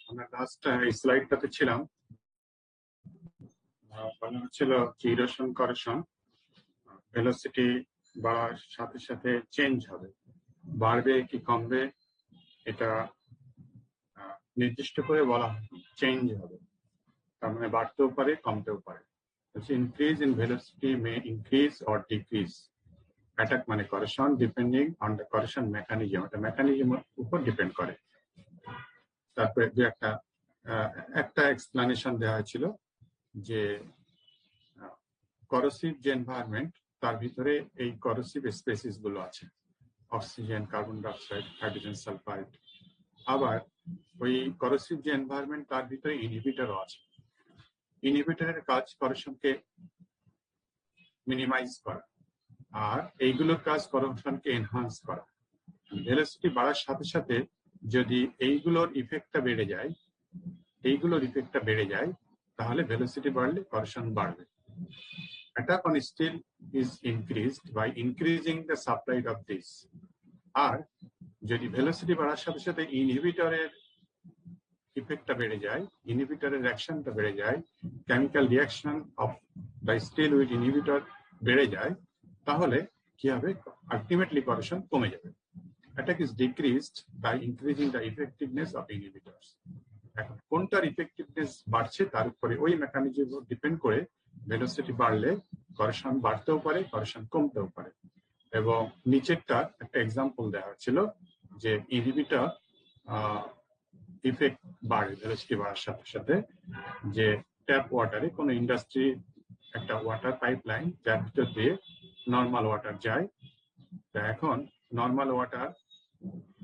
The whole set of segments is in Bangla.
আমরা লাস্ট স্লাইডটাতে ছিলাম, বলা হচ্ছিল যে ইরোশন কারেকশন ভেলোসিটি বাড়ার সাথে সাথে চেঞ্জ হবে, বাড়বে কি কমবে এটা নির্দিষ্ট করে বলা হয়, চেঞ্জ হবে, তার মানে বাড়তেও পারে কমতেও পারে। Increase in velocity may increase or decrease attack মানে corrosion depending on the corrosion mechanism, এটা মেকানিজমের উপর ডিপেন্ড করে। তারপরে দু একটা এক্সপ্লানেশন দেওয়া হয়েছিল যে করোসিভ যে এনভায়রনমেন্ট তার ভিতরে এই করোসিভ স্পেসিস গুলো আছে, oxygen, carbon dioxide, hydrogen sulphide. আবার ওই করোসিভ যে এনভায়রনমেন্ট তার ভিতরে ইনহিবিটরও আছে। ইনহিবিটরের কাজ করেশনকে মিনিমাইজ করা, আর এইগুলোর কাজ করেশনকে এনহান্স করা। ভেলোসিটি বাড়ার সাথে সাথে যদি এইগুলোর ইফেক্টটা বেড়ে যায় তাহলে ভেলোসিটি বাড়লে করেশন বাড়বে। Attack on steel is increased by increasing the supply of this. আর যদি ভেলোসিটি বাড়ার সাথে সাথে ইনহিবিটরের ইফেক্টটা বেড়ে যায়, ইনহিবিটরের অ্যাকশনটা বেড়ে যায়, chemical reaction of the steel with inhibitor বেড়ে যায়, তাহলে কি হবে? আলটিমেটলি করেশন কমে যাবে। Attack is decreased by increasing the effectiveness of inhibitors. এখন কোনটার ইফেক্টিভনেস বাড়ছে তার উপরে ওই মেকানিজম ডিপেন্ড করে ভেলোসিটি বাড়লে করেশন বাড়তেও পারে, করেশন কমতেও পারে। এবং নিচেরটা একটা এক্সাম্পল দেওয়া হচ্ছিল যে ইনহিবিটর ইফেক্ট বাড়ে ভেলোসিটি বাড়ার সাথে সাথে, যে ট্যাপ ওয়াটারে কোনো ইন্ডাস্ট্রি একটা ওয়াটার পাইপলাইন যার ভিতর দিয়ে নর্মাল ওয়াটার যায়, তা এখন নর্মাল ওয়াটার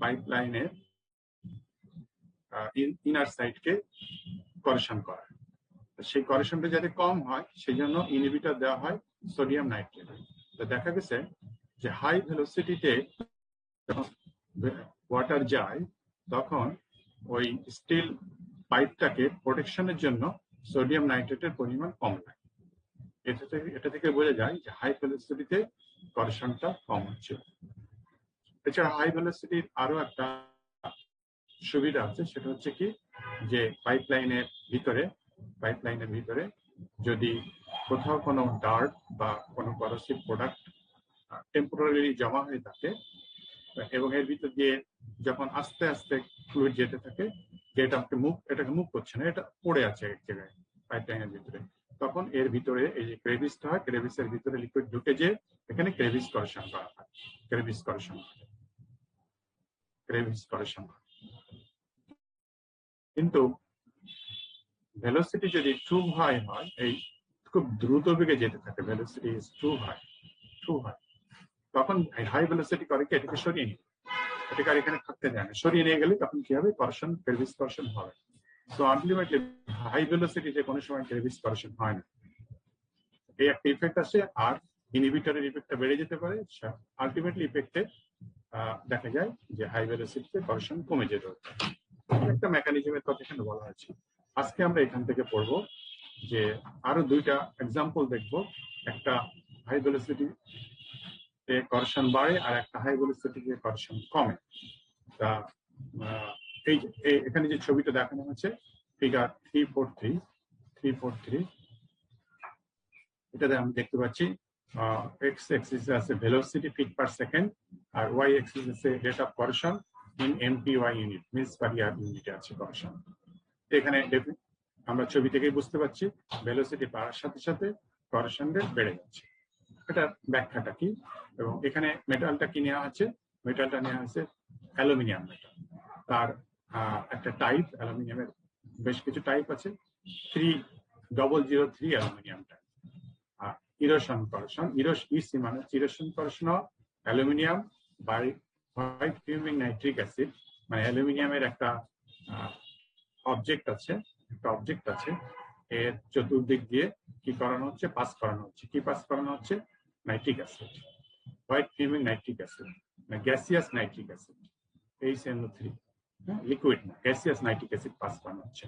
পাইপলাইনের ইনার সাইডকে করেশন করা, সেই করেশনটা যাতে কম হয় সেই জন্য ইনহিবিটর দেওয়া হয় সোডিয়াম নাইট্রেট। তো দেখা গেছে যে হাই ভেলোসিটিতে যখন ওয়াটার যায় তখন ওই স্টিল পাইপটাকে প্রোটেকশনের জন্য সোডিয়াম নাইট্রেটের পরিমাণ কম লাগে। এটা থেকে বোঝা যায় যে হাই ভেলোসিটিতে করেশনটা কম হচ্ছে। এছাড়া হাই ভেলোসিটির আরো একটা সুবিধা আছে, সেটা হচ্ছে কি যে পাইপলাইনের ভিতরে যদি কোথাও কোনো ডার্ট বা কোনো করোসিভ প্রোডাক্ট টেম্পোরারি জমা হয়ে থাকে এবং এর ভিতর দিয়ে যখন আস্তে আস্তে ফ্লুইড যেতে থাকে, এটাকে মুভ করছে না, এটা পড়ে আছে এক জায়গায় পাইপলাইনের ভিতরে, তখন এর ভিতরে এই যে ক্রেভিসটা হয়, ক্রেভিসের ভিতরে লিকুইড ঢুকে যে এখানে ক্রেভিস কারেকশন করা হয়। কিন্তু ভেলোসিটি যদি টু হাই হয়, এই খুব দ্রুত বেগে যেতে থাকে, ভেলোসিটি ইজ টু হাই, তখন হাই ভেলোসিটি করে কি এটাকে সরিয়ে নিয়ে, এটাকে আর এখানে থাকতে দেয় না, সরিয়ে নিয়ে গেলে তখন কি হবে? ক্রেভিস কারেকশন হবে। তো আলটিমেটলি হাই ভেলোসিটিতে কোনো সময় ক্রেভিস কারেকশন হয় না, এই একটা ইফেক্ট আসে। আর ইনহিবিটরের ইফেক্টটা বেড়ে যেতে পারে, আলটিমেটলি ইফেক্টে দেখা যায় যে হাই ভেলোসিটিতে কারেকশন কমে যেতে পারে। একটা মেকানিজমের কথা এখানে বলা হয়েছে। আজকে আমরা এখান থেকে পড়বো যে আরো দুইটা এক্সাম্পল দেখবো, একটা হাই ভেলোসিটি কারেকশন বাড়ে আর একটা হাই ভেলোসিটি কারেকশন কমে। তা এখানে যে ছবিটা দেখানো হচ্ছে ফিগার 343, এটাতে আমি দেখতে পাচ্ছি এক্স এক্সিস আছে ভেলোসিটি ফিট পার সেকেন্ড আর ওয়াই এক্সিস আছে rate of corrosion in MPY unit, mils per year ইউনিটে আছে কারেকশন। এখানে আমরা ছবি থেকেই বুঝতে পারছি ভেলোসিটি বাড়ার সাথে সাথে কারেকশন রেট বেড়ে যাচ্ছে। এটা ব্যাখ্যাটা কি? এবং এখানে মেটালটা কি নেওয়া আছে? মেটালটা নেওয়া হয়েছে অ্যালুমিনিয়াম মেটাল। তার একটা টাইপ, অ্যালুমিনিয়ামের বেশ কিছু টাইপ আছে, 3003 aluminium type. Erosion corrosion, EC মানে erosion corrosion of aluminium by white fuming nitric acid, মানে অ্যালুমিনিয়ামের একটা অবজেক্ট আছে, এর চতুর্দিক দিয়ে কি করানো হচ্ছে? পাস করানো হচ্ছে nitric acid, white fuming nitric acid, gaseous nitric acid, HNO3, liquid না, গ্যাসিয়াস নাইট্রিক অ্যাসিড পাস করানো হচ্ছে।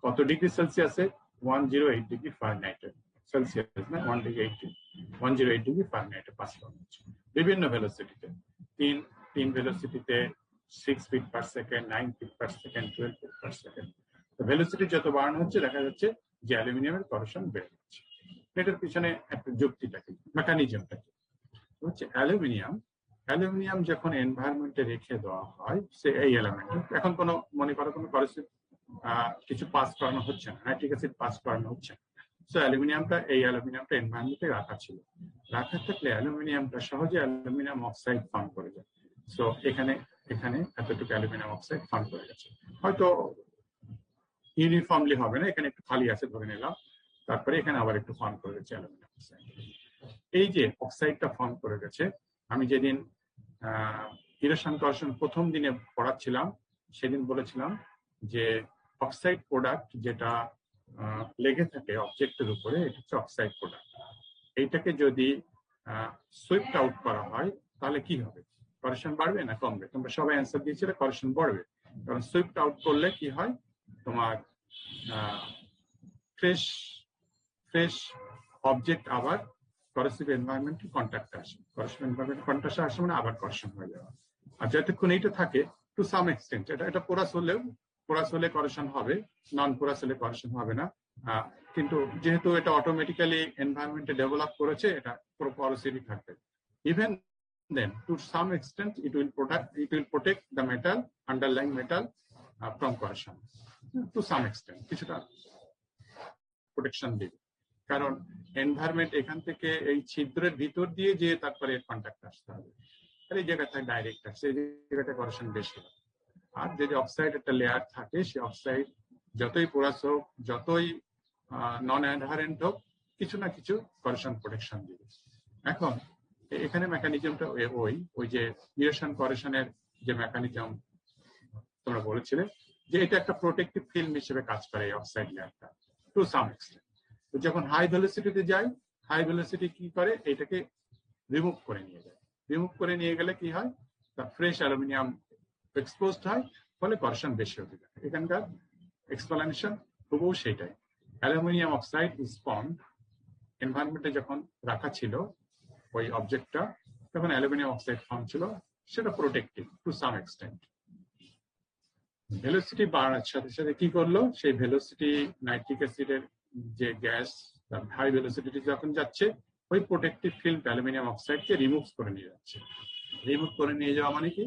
কত ডিগ্রি সেলসিয়াসে? 108 ডিগ্রি ফারেনহাইটে, সেলসিয়াস না, 108 ডিগ্রি ফারেনহাইটে পাস করানো হচ্ছে বিভিন্ন ভেলোসিটিতে। তিন ভেলোসিটিতে 6 feet per second, 9 feet per second, 12 feet per second। তো ভেলোসিটি যত বাড়ানো হচ্ছে দেখা যাচ্ছে যে অ্যালুমিনিয়ামের করশন বেড়ে যাচ্ছে। এটার পিছনে একটা যুক্তিটা কি, মেকানিজমটা কি হচ্ছে, অ্যালুমিনিয়াম যখন এনভায়রনমেন্টে রেখে দেওয়া হয় সে এই এলিমেন্ট, এখন কোনো মনে করো কোনো করসিভ কিছু পাস করানো হচ্ছে না, নাইট্রিক অ্যাসিড পাস করানো হচ্ছে না, সো অ্যালুমিনিয়ামটা এনভায়রনমেন্টে রাখা ছিল, রাখা থাকলে অ্যালুমিনিয়ামটা সহজে অ্যালুমিনিয়াম অক্সাইড ফর্ম করে যায়। সো এখানে এতটুকু অ্যালুমিনিয়াম অক্সাইড ফর্ম করে গেছে, হয়তো ইউনিফর্মলি হবে না, এখানে একটু খালি আছে ধরে নিলাম, তারপরে এখানে আবার একটু ফর্ম করে গেছে অ্যালুমিনিয়াম অক্সাইড। এই যে অক্সাইডটা ফর্ম করে গেছে, আমি যেদিন ইরেশন করশন প্রথম দিনে পড়াচ্ছিলাম সেদিন বলেছিলাম যে অক্সাইড প্রোডাক্ট যেটা লেগে থাকে অবজেক্টের উপরে, এটা হচ্ছে অক্সাইড প্রোডাক্ট। এইটাকে যদি সুইপড আউট করা হয় তাহলে কি হবে, করশন বাড়বে না কমবে? তোমরা সবাই অ্যান্সার দিয়েছিলে করশন বাড়বে, কারণ সুইপড আউট করলে কি হয়, তোমার ফ্রেশ অবজেক্ট আবার করসিভ এনভায়রনমেন্ট কন্ট্যাক্ট আসে, করসিভ এনভায়রনমেন্ট কন্ট্যাক্ট আসে মানে আবার করশন হয়ে যাওয়া। আর যতক্ষণ এইটা থাকে টু সাম এক্সটেন্ট, এটা পোরাস হলে করশন হবে, নন পোরাস হলে করশন হবে না, কিন্তু যেহেতু এটা অটোমেটিক্যালি এনভায়রনমেন্টে ডেভেলপ করেছে, এটা পুরো পরোসিটি থাকবে। Even then to some extent it will protect the metal, underlying metal from corrosion to some extent, কিছুটা প্রোটেকশন দিবে, কারণ এনভায়রনমেন্ট এখান থেকে এই ছিদ্রের ভিতর দিয়ে যে তারপরে কন্ট্যাক্ট আসতে হবে, আর এই জায়গাটা ডাইরেক্ট আসছে, এই জায়গাটা করশন বেশি হয়। আর যদি অক্সাইড একটা লেয়ার থাকে, সেই অক্সাইড যতই পোরাস হোক, যতই নন অ্যাডহারেন্ট হোক, কিছু না কিছু করশন প্রোটেকশন দিবে। এখন এখানে মেকানিজমটা ওই যে ইরেশন করশনের যে মেকানিজম তোমরা বলেছিলে, যে এটা একটা প্রোটেক্টিভ ফিল্ম হিসেবে কাজ করে এই অক্সাইড লেয়ারটা টু সাম এক্সটেন্ট। তো যখন হাই ভেলোসিটিতে যায়, হাই ভেলোসিটি কি করে, এটাকে রিমুভ করে নিয়ে যায়। রিমুভ করে নিয়ে গেলে কি হয়, তা ফ্রেশ অ্যালুমিনিয়াম এক্সপোজড হয়, ফলে করশন বেশি হতে থাকে। এখানকার এক্সপ্লানেশন খুবও সেটাই, অ্যালুমিনিয়াম অক্সাইড ইজ ফর্মড এনভায়রনমেন্টে যখন রাখা ছিল ওই অবজেক্টটা, তখন অ্যালুমিনিয়াম অক্সাইড ফর্ম ছিল, সেটা protective to some extent. Velocity বাড়ার সাথে সাথে কি করলো, সেই ভেলোসিটি নাইট্রিক অ্যাসিডের যে গ্যাস হাই ভেলোসিটি যখন যাচ্ছে, ওই প্রোটেক্টিভ ফিল্ম অ্যালুমিনিয়াম অক্সাইডকে রিমুভ করে নিয়ে যাচ্ছে। রিমুভ করে নিয়ে যাওয়া মানে কি,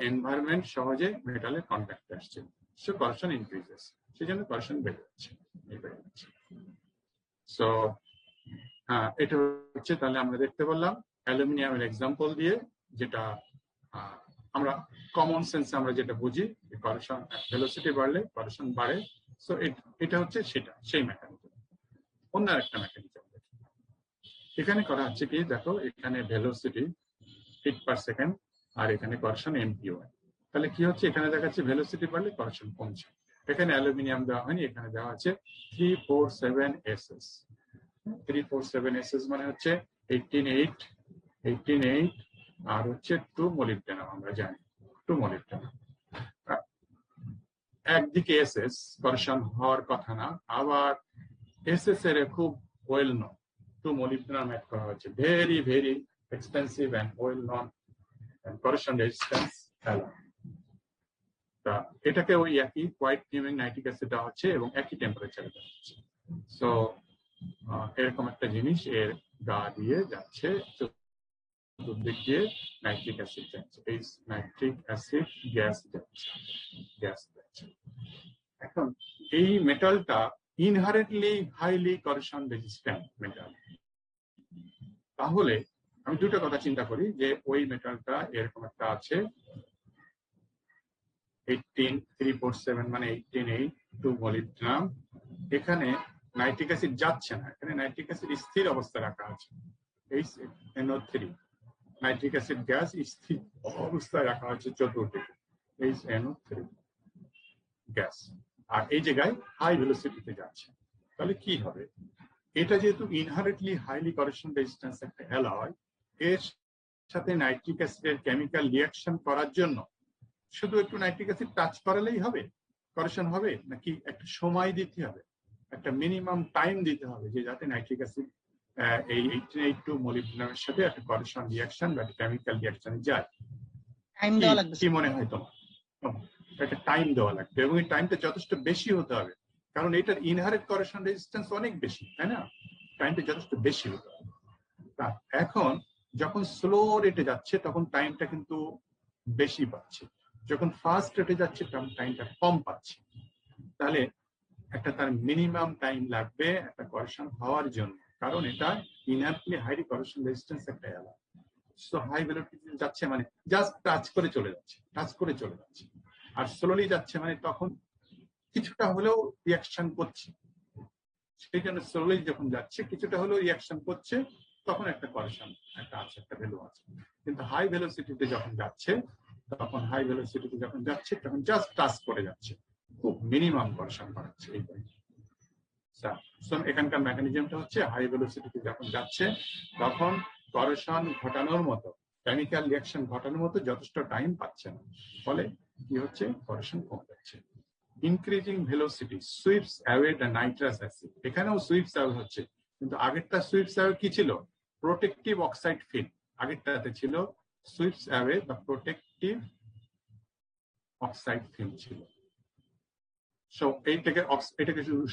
এনভায়রনমেন্ট সহজে মেটালের কন্ট্যাক্টে আসছে, সো করশন ইনক্রিজেস, সেই জন্য করশন বেড়ে যাচ্ছে। সো এটা হচ্ছে, তাহলে আমরা দেখতে পারলাম অ্যালুমিনিয়ামের এক্সাম্পল দিয়ে, যেটা আমরা কমন সেন্সে আমরা যেটা বুঝি, করশন ভেলোসিটি বাড়লে করশন বাড়ে। সো এটা হচ্ছে সেই মেকানিজম। অন্য একটা মেকানিজম এখানে করা হচ্ছে কি, দেখো এখানে ভেলোসিটি ফিট পার সেকেন্ড আর এখানে করশন এমপিওয়াই। তাহলে কি হচ্ছে, এখানে দেখাচ্ছে ভেলোসিটি বাড়লে করশন কমছে। এখানে অ্যালুমিনিয়াম দেওয়া হয়নি, এখানে দেওয়া আছে 347 SS। 347 SS মানে হচ্ছে 18.8 আর হচ্ছে 2 মোলিবডেনাম। আমরা জানি 2 মোলিবডেনাম। একদিকে এসএস করশন হওয়ার কথা না, আবার এসএস এর খুব ওয়েল নন 2 মোলিবডেনাম অ্যাড করা হয়েছে, very very expensive and well known corrosion resistance alloy. তা এটাকে ওই একই হোয়াইট নিউমিং নাইট্রিক অ্যাসিড দেওয়া হচ্ছে এবং একই টেম্পারেচারে দেওয়া হচ্ছে। সো এরকম একটা জিনিস এর গা দিয়ে যাচ্ছে, চতুর্দিক দিয়ে নাইট্রিক অ্যাসিড যাচ্ছে, এই নাইট্রিক অ্যাসিড গ্যাস যাচ্ছে। এখন এই মেটালটা inherently highly corrosion resistant metal. তাহলে আমি দুটো কথা চিন্তা করি, যে ওই মেটালটা এরকম একটা আছে 18347 মানে 18.8 2 মোলিবডেনাম। এখানে নাইট্রিক অ্যাসিড যাচ্ছে না, এখানে নাইট্রিক অ্যাসিড স্থির অবস্থায় রাখা আছে, NO3 নাইট্রিক অ্যাসিড গ্যাস স্থির অবস্থায় রাখা হচ্ছে চতুর্দিকে, NO3 গ্যাস, আর এই জায়গায় হাই ভেলোসিটিতে যাচ্ছে। তাহলে কি হবে, এটা যেহেতু ইনহারেন্টলি হাইলি করশন রেজিস্ট্যান্স একটা অ্যালয়, এর সাথে নাইট্রিক অ্যাসিডের কেমিক্যাল রিঅ্যাকশন করার জন্য শুধু একটু নাইট্রিক অ্যাসিড টাচ করালেই হবে, করশন হবে, নাকি একটা সময় দিতে হবে, একটা মিনিমাম টাইম দিতে হবে, যে যাতে নাইট্রিক অ্যাসিড এই 1882 মোলিবডেনামের সাথে একটা করশন রিঅ্যাকশন বা কেমিক্যাল রিঅ্যাকশনে যায়? কি মনে হয় তোমার? একটা টাইম দেওয়া লাগবে এবং এই টাইমটা যথেষ্ট বেশি হতে হবে, কারণ এটার ইনহারেন্ট করেশন রেজিস্ট্যান্স অনেক বেশি, তাই না? টাইমটা যথেষ্ট বেশি হতে হবে। এখন যখন স্লো রেটে যাচ্ছে তখন টাইমটা কিন্তু বেশি পাচ্ছে, যখন ফাস্ট রেটে যাচ্ছে তখন টাইমটা কম পাচ্ছে। তাহলে একটা তার মিনিমাম টাইম লাগবে একটা করেকশন হওয়ার জন্য, কারণ এটা ইনহারেন্টলি হাইলি করেকশন রেজিস্ট্যান্স একটা এলাকা। সো হাই ভেলোসিটি যাচ্ছে মানে জাস্ট টাচ করে চলে যাচ্ছে, টাচ করে চলে যাচ্ছে। আর স্লোলি যাচ্ছে মানে তখন কিছুটা হলেও রিয়াকশন করছে, সেই জন্য স্লোলি যখন যাচ্ছে কিছুটা হলেও রিয়াকশন করছে, তখন একটা করেকশন একটা আছে, একটা ভ্যালু আছে। কিন্তু হাই ভেলোসিটিতে যখন যাচ্ছে তখন জাস্ট টাচ করে যাচ্ছে, খুব মিনিমাম করেকশন করাচ্ছে। এই এখানকার মেকানিজমটা হচ্ছে হাই ভেলোসিটিতে যখন যাচ্ছে তখন করেকশন ঘটানোর মতো, কেমিক্যাল রিয়াকশন ঘটানোর মতো যথেষ্ট টাইম পাচ্ছে না, ফলে কি হচ্ছে, করেকশন কমে যাচ্ছে। Increasing velocity sweeps away the nitrous acid, এখানেও সুইপস অ্যাওয়ে হচ্ছে, কিন্তু আগেরটা সুইপস অ্যাওয়ে কি ছিল? Protective oxide film. আগেরটাতে ছিল sweeps away the protective oxide film ছিল, সো এটাকে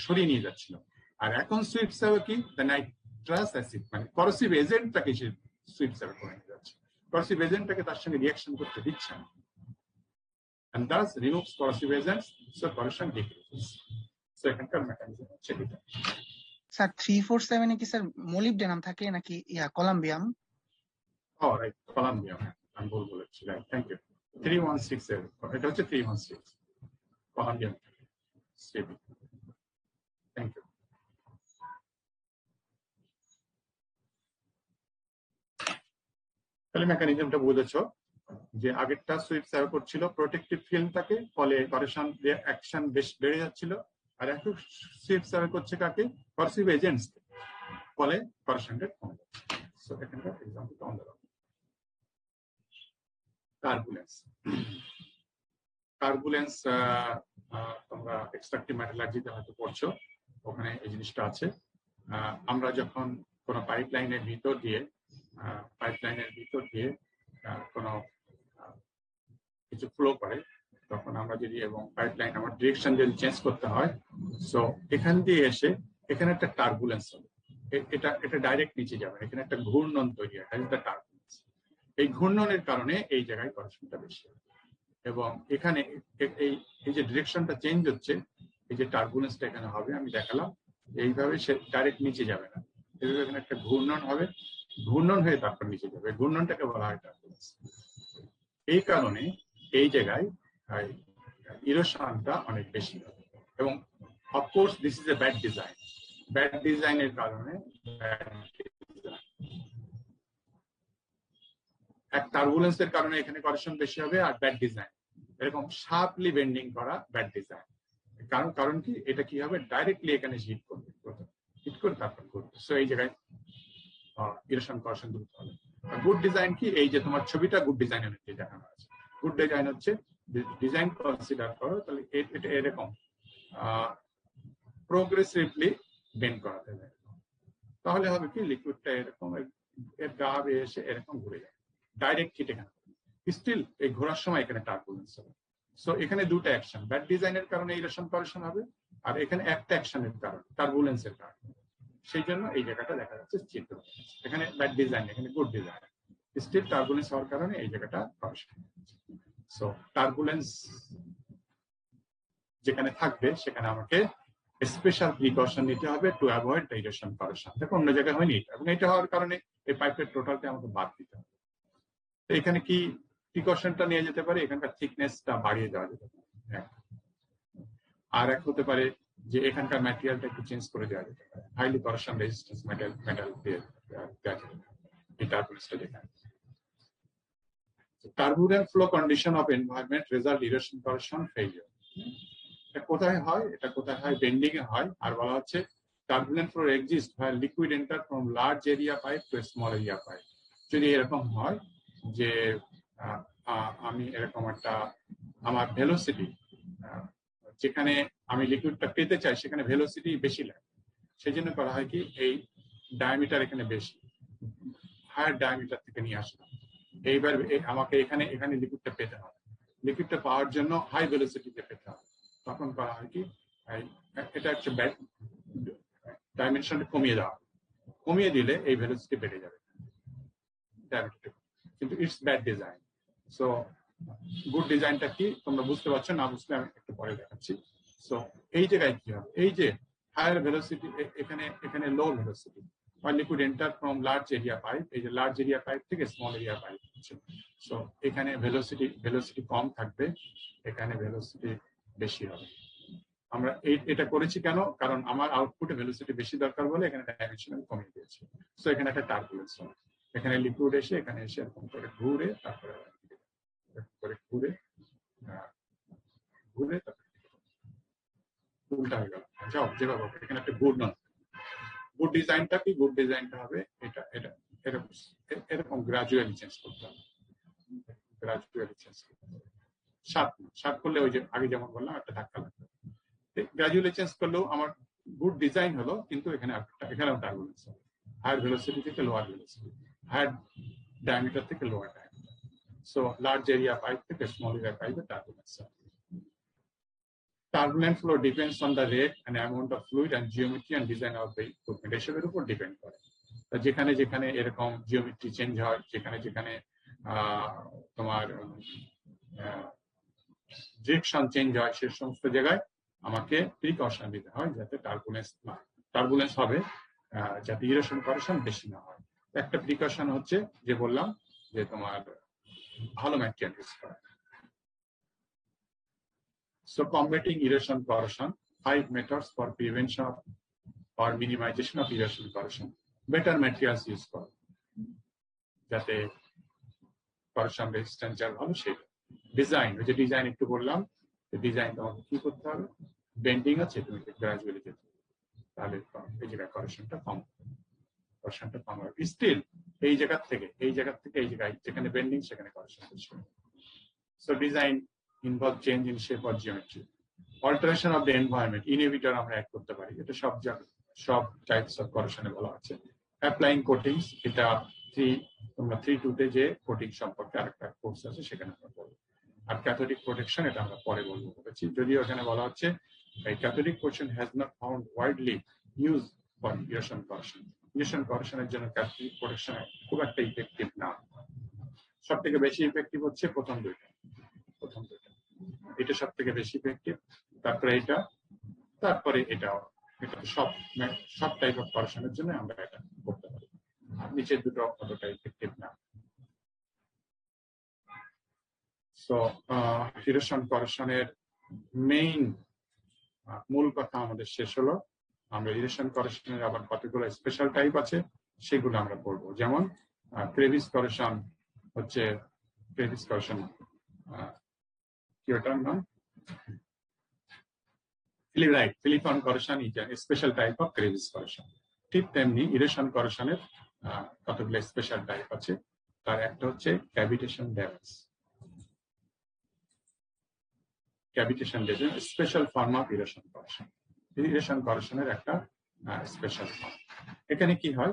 সরিয়ে নিয়ে যাচ্ছিল। আর এখন সুইপস অ্যাওয়ে কি? দ্য নাইট্রাস অ্যাসিড, মানে করসিভ এজেন্টটাকে সে সুইপস অ্যাওয়ে করে নিয়ে যাচ্ছে, করসিভ এজেন্টটাকে তার সঙ্গে রিয়াকশন করতে দিচ্ছে না, and thus removes corrosive agents, so corrosion decreases. So এখানকার মেকানিজম হচ্ছে এটা। স্যার 347 এ কি স্যার মোলিবডেনাম থাকে নাকি কলাম্বিয়াম? ও রাইট, কলাম্বিয়াম, আমি ভুল বলেছি, রাইট, থ্যাংক ইউ। 316 এটা হচ্ছে 316 কলাম্বিয়াম, থ্যাংক ইউ। তাহলে মেকানিজমটা বুঝেছো যে আগেরটা সুইপস অ্যাওয়ে করছিল প্রোটেক্টিভ ফিল্ম থাকে, ফলে করেকশন অ্যাকশন বেশ বেড়ে যাচ্ছিল। আর এখন সুইপস অ্যাওয়ে করছে কাকে? করসিভ এজেন্টস, ফলে করেকশনটা কমে যাচ্ছে। সো এখানকার এক্সাম্পলটা অন্যরকম। টার্বুলেন্স, টার্বুলেন্স তোমরা এক্সট্রাকটিভ মেটালার্জিতে হয়তো পড়ছো, ওখানে এই জিনিসটা আছে। আমরা যখন কোনো পাইপলাইনের ভিতর দিয়ে কোনো কিছু ফ্লো করে, তখন আমরা যদি, এবং পাইপলাইন আমার ডিরেকশন যদি চেঞ্জ করতে হয়, সো এখান দিয়ে এসে এখানে একটা টার্বুলেন্স হবে, এটা ডাইরেক্ট নিচে যাবে, এখানে একটা ঘূর্ণন তৈরি হয়, এটা টার্বুলেন্স। এই ঘূর্ণনের কারণে এই জায়গায় করেকশনটা বেশি হবে, এবং এখানে এই যে ডিরেকশনটা চেঞ্জ হচ্ছে, এই যে টার্বুলেন্সটা এখানে হবে, আমি দেখালাম এইভাবে সে ডাইরেক্ট নিচে যাবে না, এইভাবে এখানে একটা ঘূর্ণন হবে, ঘূর্ণন হয়ে তারপর নিচে যাবে, ঘূর্ণনটাকে বলা হয় টার্বুলেন্স। এই কারণে এই জায়গায় ইরোশনটা অনেক বেশি হবে, এবং of course this is a bad design, bad ডিজাইনের কারণে এক টার্বুলেন্সের কারণে এখানে করেকশন বেশি হবে, আর ব্যাড ডিজাইন এরকম শার্পলি বেন্ডিং করা ব্যাড ডিজাইন। কারণ কি, এটা কি হবে, ডাইরেক্টলি এখানে হিট করবে, হিট করে তারপর করবে, সো এই জায়গায় ইরোশন করেকশন দ্রুত হবে। গুড ডিজাইন কি, এই যে তোমার ছবিটা গুড ডিজাইনের মধ্যে দেখানো আছে। গুড ডিজাইন হচ্ছে ডিজাইন কনসিডার করো, তাহলে এটা এরকম প্রোগ্রেসিভলি বেন্ড করাতে হবে, তাহলে হবে কি, লিকুইডটা এরকম এর গা বেয়ে এসে এরকম ঘুরে যাবে, ডাইরেক্ট হিট এখানে। স্টিল এই ঘোরার সময় এখানে টার্বুলেন্স হবে। সো এখানে দুটো অ্যাকশন, ব্যাড ডিজাইনের কারণে ইরোশন করেকশন হবে, আর এখানে একটা অ্যাকশনের কারণে, টার্বুলেন্সের কারণে, সেই জন্য এই জায়গাটা দেখা যাচ্ছে চিত্র, এখানে ব্যাড ডিজাইন, এখানে গুড ডিজাইন, স্টিল টার্বুলেন্স হওয়ার কারণে এই জায়গাটা করেকশন। সো টার্বুলেন্স যেখানে থাকবে সেখানে আমাকে স্পেশাল প্রিকশন নিতে হবে to avoid the erosion correction, দেখো অন্য জায়গায় হয়নি, এবং এটা হওয়ার কারণে এই পাইপের টোটালটা আমাকে বাদ দিতে হবে। এখানে কি প্রিকশনটা নিয়ে যেতে পারে, এখানকার থিকনেসটা বাড়িয়ে দেওয়া যেতে পারে, আর এক হতে পারে যে এখানকার ম্যাটেরিয়ালটা একটু চেঞ্জ করে দেওয়া যেতে পারে, হাইলি করেকশন রেজিস্ট্যান্স মেটাল দিয়ে দেওয়া যেতে পারে এই টার্বুলেন্সটা যেখানে। Turbulent flow condition of environment result erosion corrosion failure. এটা কোথায় হয়? এটা কোথায় হয়? বেন্ডিং এ হয়। আর বলা হচ্ছে turbulent flow exists where liquid enter from large area pipe to a small area pipe. যদি এরকম হয় যে আমি এরকম একটা আমার ভেলোসিটি, যেখানে আমি লিকুইডটা পেতে চাই সেখানে ভেলোসিটি বেশি লাগে, সেই জন্য করা হয় কি, এই ডায়ামিটার এখানে বেশি, হায়ার ডায়ামিটার থেকে নিয়ে আসলাম, এইবার আমাকে এখানে লিকুইডটা পেতে হবে, লিকুইডটা পাওয়ার জন্য হাই ভেলোসিটিতে পেতে হবে। তখন করা হয় কি, এটা হচ্ছে ডাইমেনশনটা কমিয়ে দিলে এই ভেলোসিটি বেড়ে যাবে, কিন্তু it's bad design. So good ডিজাইনটা কি তোমরা বুঝতে পারছো, না বুঝলে আমি একটু পরে দেখাচ্ছি। সো এই জায়গায় কি হবে, এই যে হায়ার ভেলোসিটি, এখানে low velocity, liquid enter from large area pipe, এই যে লার্জ এরিয়া পাইপ থেকে স্মল এরিয়া পাইপ হচ্ছে। সো এখানে ভেলোসিটি কম থাকবে, এখানে ভেলোসিটি বেশি হবে। আমরা এটা করেছি কেন, কারণ আমার আউটপুটে ভেলোসিটি বেশি দরকার বলে এখানে ডাইমেনশন আমি কমিয়ে দিয়েছি। সো এখানে একটা টার্বুলেন্স হবে, এখানে লিকুইড এখানে এসে এরকম করে ঘুরে, তারপরে ঘুরে উল্টা হয়ে গেল। যাও যেভাবে এখানে একটা গুড ডিজাইনটা কি, গুড ডিজাইনটা হবে এটা এরকম গ্রাজুয়ালি চেঞ্জ করতে হবে, শার্প করলে ওই যে আগে যেমন বললাম একটা ধাক্কা লাগবে। গ্রাজুয়ালি চেঞ্জ করলেও আমার গুড ডিজাইন হলো, কিন্তু এখানেও টার্বুলেন্স হবে, হায়ার ভেলোসিটি থেকে লোয়ার ভেলোসিটি, হায়ার ডায়ামিটার থেকে lower diameter. So large area pipe থেকে স্মল এরিয়া পাইপে টার্বুলেন্স হবে। Turbulent flow depends on the rate and amount of fluid and geometry and design of the equipment. এসবের উপর ডিপেন্ড করে। যেখানে যেখানে এরকম জিওমেট্রি চেঞ্জ হয়, যেখানে তোমার ডিরেকশন চেঞ্জ হয়, সে সমস্ত জায়গায় আমাকে প্রিকশন নিতে হয় যাতে টার্বুলেন্স হবে, যাতে ইরোশন করেশন বেশি না হয়। একটা প্রিকশন হচ্ছে যে বললাম যে তোমার ভালো ম্যাটেরিয়াল ইউজ করা। So combating erosion corrosion, 5 methods for prevention or minimization of erosion corrosion. Better materials use করো যাতে corrosion resistance যা ভালো সেটা। ডিজাইন, ওই যে ডিজাইন একটু বললাম, ডিজাইন তোমাকে কি করতে হবে, বেন্ডিং আছে তুমি গ্রাজুয়ালি যেতে, তাহলে এই জায়গায় corrosionটা কম হবে। স্টিল এই জায়গা থেকে এই জায়গায় যেখানে বেন্ডিং সেখানে corrosion বেশি হবে। So design involve change in shape or geometry. Alteration of the environment, inhibitor আমরা অ্যাড করতে পারি, এটা সব টাইপস অফ corrosion-এ বলা আছে। Applying coatings, এটা তোমরা 3-2 তে যে কোটিং সম্পর্কে আরেকটা কোর্স আছে সেখানে আমরা বলবো। আর ক্যাথোডিক প্রোটেকশন এটা আমরা পরে বলবো বলেছি, যদিও এখানে বলা হচ্ছে এই cathodic protection has not found widely use for erosion corrosion. Erosion corrosion-এর জন্য ক্যাথোডিক প্রোটেকশন খুব একটা ইফেক্টিভ না। সব থেকে বেশি ইফেক্টিভ হচ্ছে প্রথম দুইটা, এটা সব থেকে বেশি ইফেক্টিভ, তারপরে এটা, তারপরে এটা সব টাইপ অফ corrosion-এর জন্য আমরা এটা করতে পারি। আর নিচের দুটো অতটা ইফেক্টিভ না। সো ইরোশন corrosion-এর মূল কথা আমাদের শেষ হলো। আমরা ইরোশন corrosion-এর আবার কতগুলো স্পেশাল টাইপ আছে সেগুলো আমরা পড়বো। যেমন ক্রেভিস corrosion হচ্ছে কি ওটার নাম, filiform corrosion is a special type of crevice corrosion. ঠিক তেমনি ইরোশন corrosion-এর কতগুলো স্পেশাল টাইপ আছে। তার একটা হচ্ছে cavitation damage, special form of erosion corrosion। Erosion corrosion-এর একটা স্পেশাল ফর্ম। এখানে কি হয়,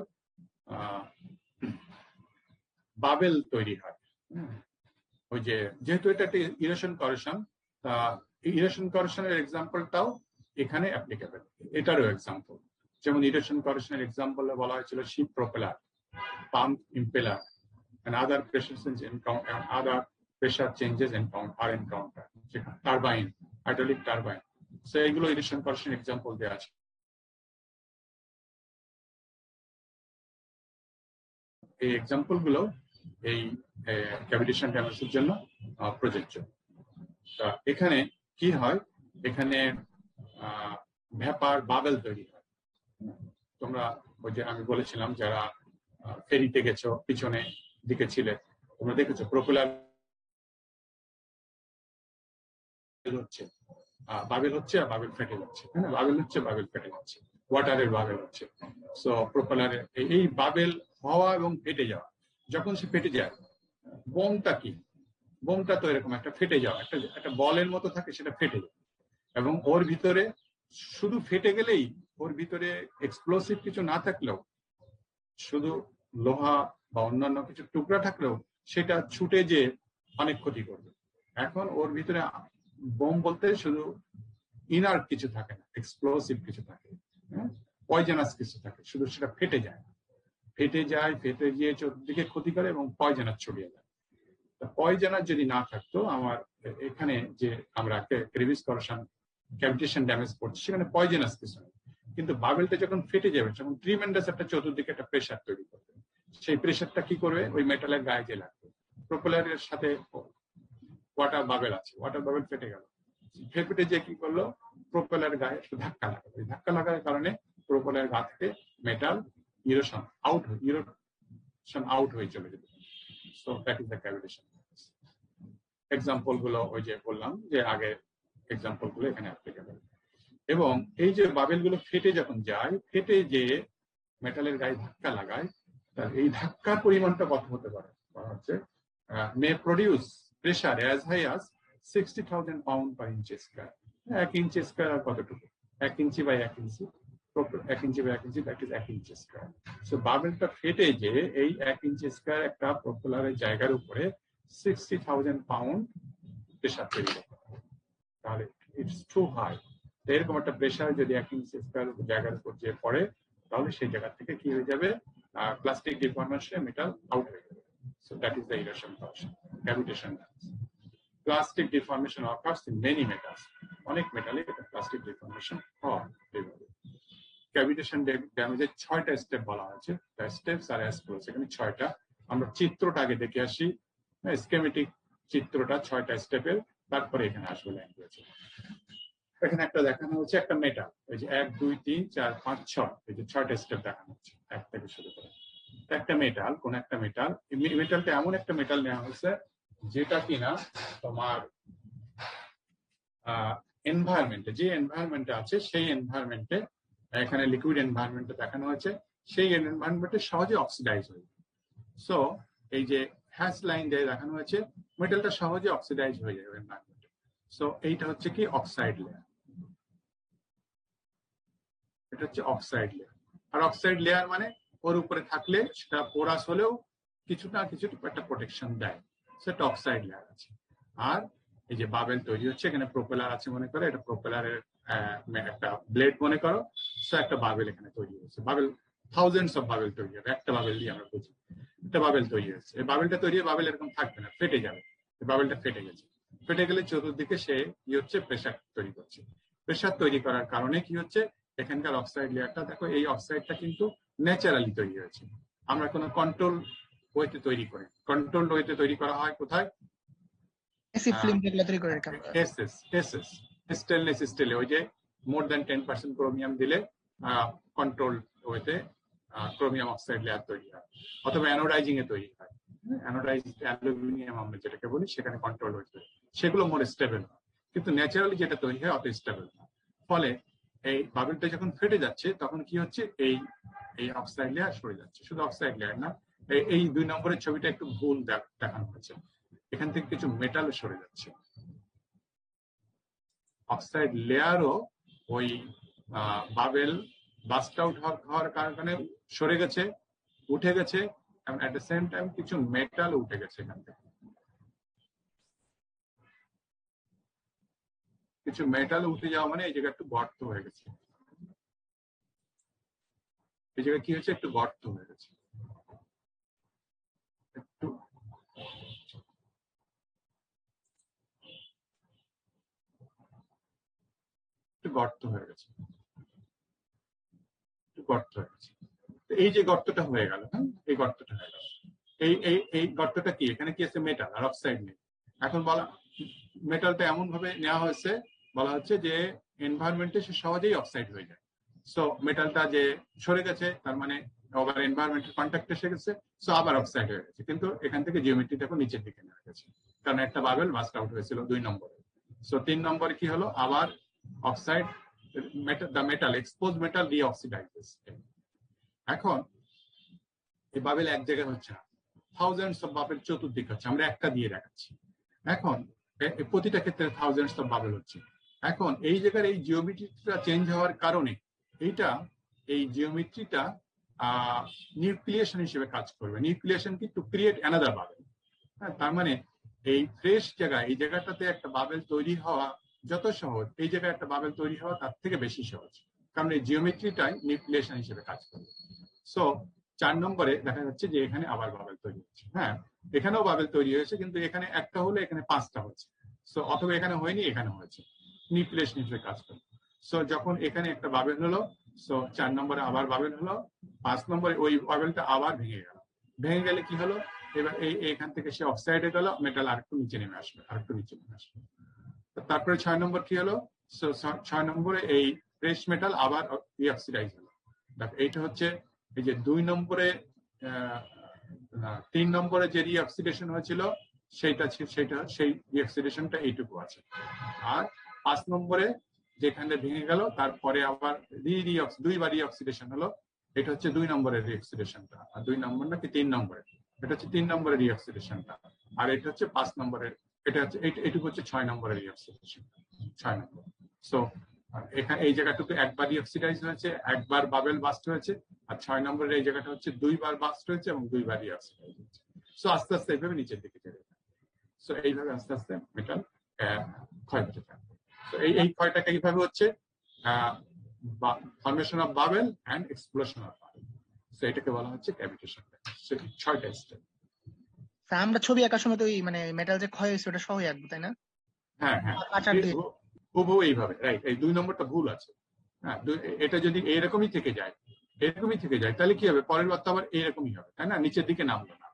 বাবেল তৈরি হয়। ওই যেহেতু এটা একটা ইরোশন corrosion, ইরোশন corrosion-এর এক্সাম্পলটাও এখানে অ্যাপ্লিকেবল, এটারও এক্সাম্পল। যেমন ইরোশন corrosion-এর এক্সাম্পলে বলা হয়েছিল ship propeller, pump impeller, and other pressure changes are encountered. Turbine, hydraulic turbine. So এগুলো ইরোশন corrosion এক্সাম্পল দেওয়া আছে। এই এক্সাম্পল গুলো এই ক্যাভিটেশন ড্যামেজের জন্য প্রযোজ্য। তা এখানে কি হয়, এখানে ভ্যাপার বাবেল তৈরি হয়। তোমরা ওই যে আমি বলেছিলাম যারা ফেরিতে গেছো পিছনে দিকে ছিলে, তোমরা দেখেছো প্রপেলার হচ্ছে, বাবেল হচ্ছে আর বাবেল ফেটে যাচ্ছে, বাবেল হচ্ছে বাবেল ফেটে যাচ্ছে, ওয়াটারের বাবেল হচ্ছে। সো প্রপেলারের এই বাবেল হওয়া এবং ফেটে যাওয়া, যখন সে ফেটে যায়, বোমটা কি, বোমটা তো এরকম একটা ফেটে যাওয়া, একটা বলের মতো থাকে, সেটা ফেটে যায় এবং ওর ভিতরে শুধু ফেটে গেলেই, ওর ভিতরে এক্সপ্লোসিভ কিছু না থাকলেও, শুধু লোহা বা অন্যান্য কিছু টুকরা থাকলেও সেটা ছুটে যে অনেক ক্ষতি করবে। এখন ওর ভিতরে বোম বলতে শুধু ইনার কিছু থাকে না, এক্সপ্লোসিভ কিছু থাকে, পয়জনাস কিছু থাকে, শুধু সেটা ফেটে যায়, ফেটে গিয়ে চতুর্দিকে ক্ষতি করে এবং পয়জনাস ছড়িয়ে যায়। পয়জনাস যদি না থাকতো, আমার এখানে যে আমরা ক্রেভিস করশন ক্যাভিটেশন ড্যামেজ করছি সেখানে পয়জনাস কিছু নেই, কিন্তু বাবেলটা যখন ফেটে যাবে তখন ট্রিমেন্ডাস একটা চতুর্দিকে একটা প্রেশার তৈরি করবে। সেই প্রেশারটা কি করবে, ওই মেটালের গায়ে যে লাগবে, প্রোপেলারের সাথে ওয়াটার বাবেল আছে, ওয়াটার বাবেল ফেটে গেল, ফেটে যে কি করলো, প্রোপেলার গায়ে ধাক্কা লাগাবে, ধাক্কা লাগার কারণে প্রোপেলার গা থেকে মেটাল ইরোশন আউট হয়ে চলে যাবে। So that is the cavitation. Example গুলো ওই যে বললাম যে আগে এক্সাম্পল গুলো এখানে অ্যাপ্লিকেবল। এবং এই যে বাবেল গুলো ফেটে যখন যায়, ফেটে যে মেটালের গায়ে ধাক্কা লাগায়, তার এই ধাক্কার পরিমাণটা কত হতে পারে, হচ্ছে may produce pressure as high as 60,000 pound per inch square. 1 inch square আর কতটুকু, 1 inch by 1 inch, 1 inch by 1 inch, that is 1 inch square. So বাবেলটা ফেটে যে এই 1 ইঞ্চি স্কয়ার একটা প্রোপেলারের জায়গার উপরে 60,000 পাউন্ড প্রেশার তৈরি করতে হবে, তাহলে ইটস টু হাই। এরকম একটা প্রেশার যদি 1 ইঞ্চি স্কয়ার জায়গার উপর যে পড়ে, তাহলে সেই জায়গা থেকে কি হয়ে যাবে, প্লাস্টিক ডিফর্মেশনে মেটাল আউট হয়ে যাবে। So that is the erosion process, cavitation damage. Plastic deformation occurs in many metals, অনেক মেটালে প্লাস্টিক ডিফর্মেশন হয়। ক্যাভিটেশন ড্যামেজের 6টা স্টেপ বলা হয়েছে, the steps are as follows. এখানে 6টা, আমরা চিত্রটা আগে দেখে আসি, স্কেমেটিক চিত্রটা 6টা স্টেপের, তারপরে এখানে আসবে ল্যাঙ্গুয়েজ। এখানে একটা দেখানো হচ্ছে একটা মেটাল, এই যে 1 2 3 4 5 6, এই যে 6টা স্টেপ দেখানো হচ্ছে 1 থেকে শুরু করে। একটা মেটাল, কোন একটা মেটাল, মেটালটা এমন একটা মেটাল নেওয়া হয়েছে যেটা কিনা তোমার এনভায়রনমেন্টে, যে এনভায়রনমেন্টে আছে সেই এনভায়রনমেন্টে, এখানে লিকুইড এনভায়রনমেন্টে দেখানো হয়েছে, সেই এনভায়রনমেন্টে সহজে অক্সিডাইজ হয়ে যায়। সো এই যে হ্যাশ লাইন দিয়ে দেখানো হয়েছে, মেটালটা সহজে অক্সিডাইজ হয়ে যাবে এনভায়রনমেন্টে। সো এইটা হচ্ছে কি অক্সাইড লেয়ার, এটা হচ্ছে অক্সাইড লেয়ার। আর অক্সাইড লেয়ার মানে ওর উপরে থাকলে সেটা পোরাস হলেও কিছু না কিছু একটা প্রোটেকশন দেয়, সেটা অক্সাইড লেয়ার আছে। আর এই যে বাবেল তৈরি হচ্ছে, এখানে প্রোপেলার আছে মনে করো, এটা প্রোপেলারের একটা ব্লেড মনে করো, সো একটা বাবেল এখানে তৈরি হয়েছে, বাবেল থাউজেন্ডস অফ বাবেল তৈরি হবে, একটা বাবেল দিয়ে আমরা বুঝি একটা বাবেল তৈরি হয়েছে। এই বাবেলটা তৈরি হয়ে বাবেল এরকম থাকবে না, ফেটে যাবে, বাবেলটা ফেটে গেছে, ফেটে গেলে চতুর্দিকে সে কি হচ্ছে, প্রেশার তৈরি করছে। প্রেশার তৈরি করার কারণে কি হচ্ছে, এখানকার অক্সাইড লেয়ারটা দেখো, এই অক্সাইডটা কিন্তু ন্যাচারালি তৈরি হয়েছে, আমরা কোনো কন্ট্রোল ওয়েতে তৈরি করি। কন্ট্রোল ওয়েতে তৈরি করা হয় কোথায়, এসিড ফিল্ম যেগুলো তৈরি করে রাখা হয়, স্টেনলেস স্টিলে, ওই যে মোর দ্যান 10% ক্রোমিয়াম দিলে কন্ট্রোল ওয়েতে ক্রোমিয়াম অক্সাইড লেয়ার তৈরি হয়, অথবা অ্যানোডাইজিং এ তৈরি হয়, অ্যানোডাইজড অ্যালুমিনিয়াম আমরা যেটাকে বলি, সেখানে কন্ট্রোল ওয়েতে, সেগুলো মোর স্টেবল হয়। কিন্তু ন্যাচারালি যেটা তৈরি হয় অত স্টেবল না। ফলে এই বাবেলটা যখন ফেটে যাচ্ছে তখন কি হচ্ছে, এই অক্সাইড লেয়ার সরে যাচ্ছে। শুধু অক্সাইড লেয়ার না, এই 2 নম্বরের ছবিটা একটু ভুল দেখানো হয়েছে, এখান থেকে কিছু মেটাল সরে যাচ্ছে। অক্সাইড লেয়ারও ওই বাবেল বাস্ট আউট হওয়ার কারণে সরে গেছে, উঠে গেছে, এবং এট দ্য সেম টাইম কিছু মেটাল উঠে গেছে এখান থেকে, কিছু মেটাল উঠে যাওয়া মানে এই জায়গায় একটু গর্ত হয়ে গেছে, এই জায়গায় কি হয়েছে, একটু গর্ত হয়ে গেছে, একটু গর্ত হয়ে গেছে, গর্ত হয়ে গেছে। এই যে গর্তটা হয়ে গেল, হ্যাঁ, এই গর্তটা হয়ে গেল, এই গর্তটা কি, এখানে কি আছে, মেটাল আর অক্সাইড নেই। এখন বলা, মেটালটা এমন ভাবে নেওয়া হয়েছে, বলা হচ্ছে যে এনভায়রনমেন্টে সে সহজেই অক্সাইড হয়ে যায়। সো মেটালটা যে সরে গেছে, তার মানে আবার এনভায়রনমেন্টের কন্ট্যাক্ট এসে গেছে, সো আবার অক্সাইড হয়ে গেছে। কিন্তু এখান থেকে জিওমেট্রি দেখো নিচের দিকে নেমে গেছে, কারণ একটা বাবেল বাস্ট আউট হয়েছিল 2 নম্বরে। সো 3 নম্বরে কি হলো, আবার oxide, the metal, exposed metal deoxidizes. এখন এই বাবেল এক জায়গায় হচ্ছে না, থাউজেন্ডস অফ বাবেল চতুর্দিকে হচ্ছে, আমরা একটা দিয়ে দেখাচ্ছি। এখন প্রতিটা ক্ষেত্রে থাউজেন্ডস অফ বাবেল হচ্ছে। এখন এই জায়গার এই জিওমেট্রিটা চেঞ্জ হওয়ার কারণে এই জিওমেট্রিটা নিউক্লিয়েশন হিসেবে কাজ করবে। নিউক্লিয়েশন কি, টু ক্রিয়েট অ্যানাদার বাবেল। হ্যাঁ, তার মানে এই ফ্রেশ জায়গা, এই জায়গাটাতে একটা বাবেল তৈরি হওয়া যত সহজ, এই জায়গায় একটা বাবেল তৈরি হওয়া তার থেকে বেশি সহজ, কারণ এই জিওমেট্রিটাই নিউক্লিয়েশন হিসেবে কাজ করবে। সো 4 নম্বরে দেখা যাচ্ছে যে এখানে আবার বাবেল তৈরি হচ্ছে। হ্যাঁ, এখানেও বাবেল তৈরি হয়েছে, কিন্তু এখানে একটা হলে এখানে 5টা হচ্ছে। সো অথবা এখানে হয়নি, এখানে হয়েছে, নিউক্লিয়েশন হিসেবে কাজ করবে। সো যখন এখানে একটা বাবেল হলো, সো 4 নম্বরে আবার বাবেল হলো, 5 নম্বরে ওই বাবেলটা আবার ভেঙে গেল। ভেঙে গেলে কি হলো, এবার এখান থেকে সে অক্সাইডে গেল, মেটাল আরেকটু নিচে নেমে আসবে, আরেকটু নিচে নেমে আসবে। তারপরে 6 নম্বর কি হলো, 6 নম্বরে এই ফ্রেশ মেটাল আবার রিঅক্সিডাইজ হলো। এইটা হচ্ছে এই যে 2 নম্বরে 3 নম্বরে যে রিঅক্সিডেশন হয়েছিল সেইটা সেই রিঅক্সিডেশনটা এইটুকু আছে। আর 5 নম্বরে যেখানে ভেঙে গেল তারপরে আবার দুইবার রিঅক্সিডেশন হলো, এটা হচ্ছে 2 নম্বরের রিঅক্সিডেশনটা। আর 2 নম্বর নাকি 3 নম্বরের, এটা হচ্ছে 3 নম্বরের রিঅক্সিডেশনটা। আর এটা হচ্ছে 5 নম্বরের, এটা হচ্ছে এইটুকু হচ্ছে 6 নম্বরের রিঅক্সিডেশন, 6 নম্বর। সো এখানে এই জায়গাটুকু একবার রিঅক্সিডাইজ হয়েছে, একবার বাবেল বাস্ট হয়েছে। আর 6 নম্বরের এই জায়গাটা হচ্ছে 2বার বাস্ট হয়েছে এবং 2বার রিঅক্সিডাইজ হয়েছে। সো আস্তে আস্তে এইভাবে নিচের দিকে চলে যাবে। সো এইভাবে আস্তে আস্তে মেটাল ক্ষয় হতে থাকবে। তো এই ক্ষয়টাকে এইভাবে হচ্ছে formation of bubble and explosion of bubble. So এটাকে বলা হচ্ছে ক্যাভিটেশন। সো 6টা স্টেপ। আমরা ছবি আঁকার সময় তো ওই মানে মেটাল যে ক্ষয় হয়েছে ওটা সহই আঁকবো, তাই না? হ্যাঁ হ্যাঁ, আচার দিয়ে। হুবহু এইভাবে, রাইট। এই 2 নম্বরটা ভুল আছে। হ্যাঁ, এটা যদি এইরকমই থেকে যায়, তাহলে কি হবে, পরের বার তো আবার এইরকমই হবে, তাই না? নিচের দিকে নামবে না।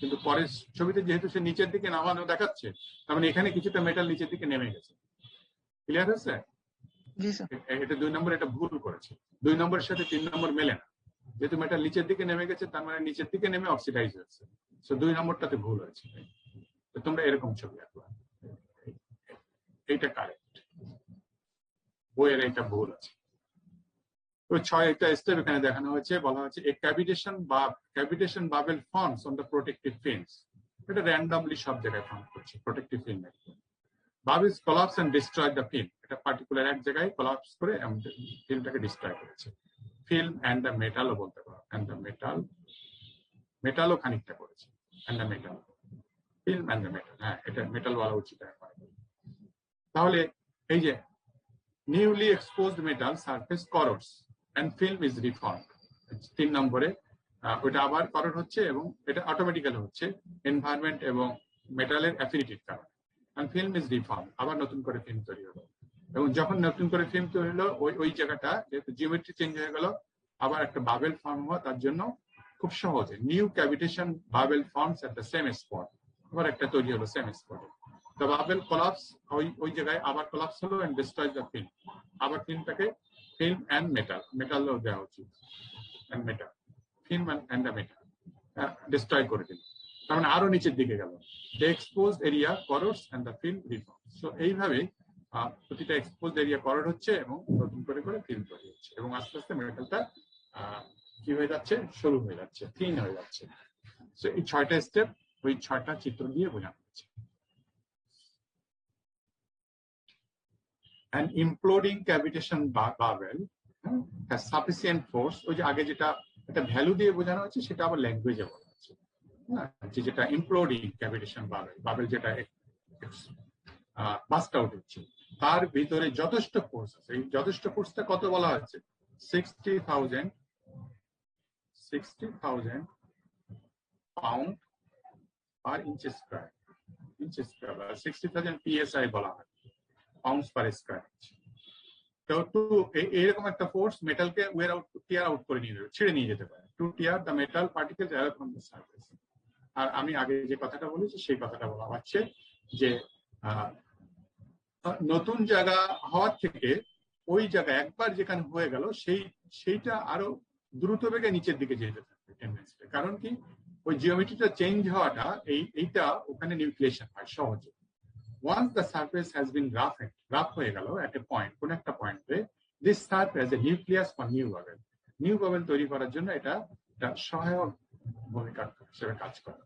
কিন্তু পরের ছবিতে যেহেতু সে নিচের দিকে নামানো দেখাচ্ছে, তার মানে এখানে কিছুটা মেটাল নিচের দিকে নেমে গেছে। ক্লিয়ার হচ্ছে? জি স্যার। এটা 2 নম্বর, এটা ভুল করেছে। 2 নম্বরের সাথে 3 নম্বর মেলে না। যেহেতু মেটাল নিচের দিকে নেমে গেছে, তার মানে নিচের দিকে নেমে অক্সিডাইজ হয়েছে। সো 2 নম্বরটাতে ভুল হয়েছে। তো তোমরা এরকম ছবি আঁকবা, এইটা কারেক্ট, বইয়ের এটা ভুল আছে। তো 6টা স্টেপ এখানে দেখানো হয়েছে, বলা হচ্ছে a cavitation bubble forms on the protective films. এটা র্যান্ডমলি সব জায়গায় ফর্ম করছে protective film. Bubbles collapse and destroy the film, এটা পার্টিকুলার এক জায়গায় কোলাপস করে ফিল্মটাকে ডিস্ট্রয় করেছে। ফিল্ম এন্ড দ্য মেটালও বলতে পারো, এন্ড দ্য মেটালও খানিকটা করেছে, and the metal, film and the metal. হ্যাঁ, এটা মেটাল বলা উচিত। তাহলে এই যে newly exposed metal surface corrodes and film is reformed. 3 নম্বরে ওটা আবার করোড হচ্ছে এবং এটা অটোমেটিক্যালি হচ্ছে এনভায়রনমেন্ট এবং মেটালের অ্যাফিনিটির কারণে। and film is reformed, আবার নতুন করে ফিল্ম তৈরি হলো। এবং যখন নতুন করে ফিল্ম তৈরি হলো, ওই জায়গাটা যেহেতু জিওমেট্রি চেঞ্জ হয়ে গেল, আবার একটা বাবেল ফর্ম হওয়া, তার জন্য খুব সহজে new cavitation bubble forms at the same spot, আবার একটা তৈরি হলো সেম স্পটে। The bubble collapse, ওই জায়গায় আবার collapse হলো and destroys the film. আবার ফিল্মটাকে film and metal দেওয়া উচিত, and metal, film and the metal destroy করে দিল। তার মানে আরো নিচের দিকে গেল। The exposed area corrodes and the film reforms. So এইভাবে প্রতিটা exposed area corrode হচ্ছে এবং নতুন করে ফিল্ম তৈরি হচ্ছে এবং আস্তে আস্তে মেটালটা কি হয়ে যাচ্ছে, সরু হয়ে যাচ্ছে, থিন হয়ে যাচ্ছে। So এই 6টা স্টেপ ওই 6টা চিত্র দিয়ে বোঝানো হচ্ছে। An imploding cavitation bubble has sufficient force, ওই যে আগে যেটা একটা ভ্যালু দিয়ে বোঝানো হচ্ছে সেটা আবার ল্যাঙ্গুয়েজে বলা হচ্ছে। হ্যাঁ, যেটা ইমপ্লোডিং ক্যাভিটেশন বাবেল যেটা বাস্ট আউট হচ্ছে, তার ভিতরে যথেষ্ট ফোর্স আছে। এই যথেষ্ট ফোর্সটা কত বলা হচ্ছে? 60,000 pound per inch square, 60,000 PSI বলা হয়, পাউন্ডস পার স্কয়ার ইঞ্চ। তো এরকম একটা ফোর্স মেটালকে টিয়ার আউট করে নিয়ে যাবে, ছেড়ে নিয়ে যেতে পারে, to tear the metal particles away from the surface. আর আমি আগে যে কথাটা বলেছি সেই কথাটা বলা হচ্ছে যে নতুন জায়গা হওয়ার থেকে ওই জায়গা একবার যেখানে হয়ে গেল সেইটা আরো দ্রুত বেগে নিচের দিকে যেতে থাকবে টেন্ডেন্সিটা। কারণ কি, ওই জিওমেট্রিটা চেঞ্জ হওয়াটা এইটা ওখানে নিউক্লিয়েশন হয় সহজে। Once the surface has been rough হয়ে গেল at a point, কোন একটা পয়েন্টে, this serves as a nucleus for new bubble. New bubble তৈরি করার জন্য এটা সহায়ক ভূমিকা হিসেবে কাজ করে।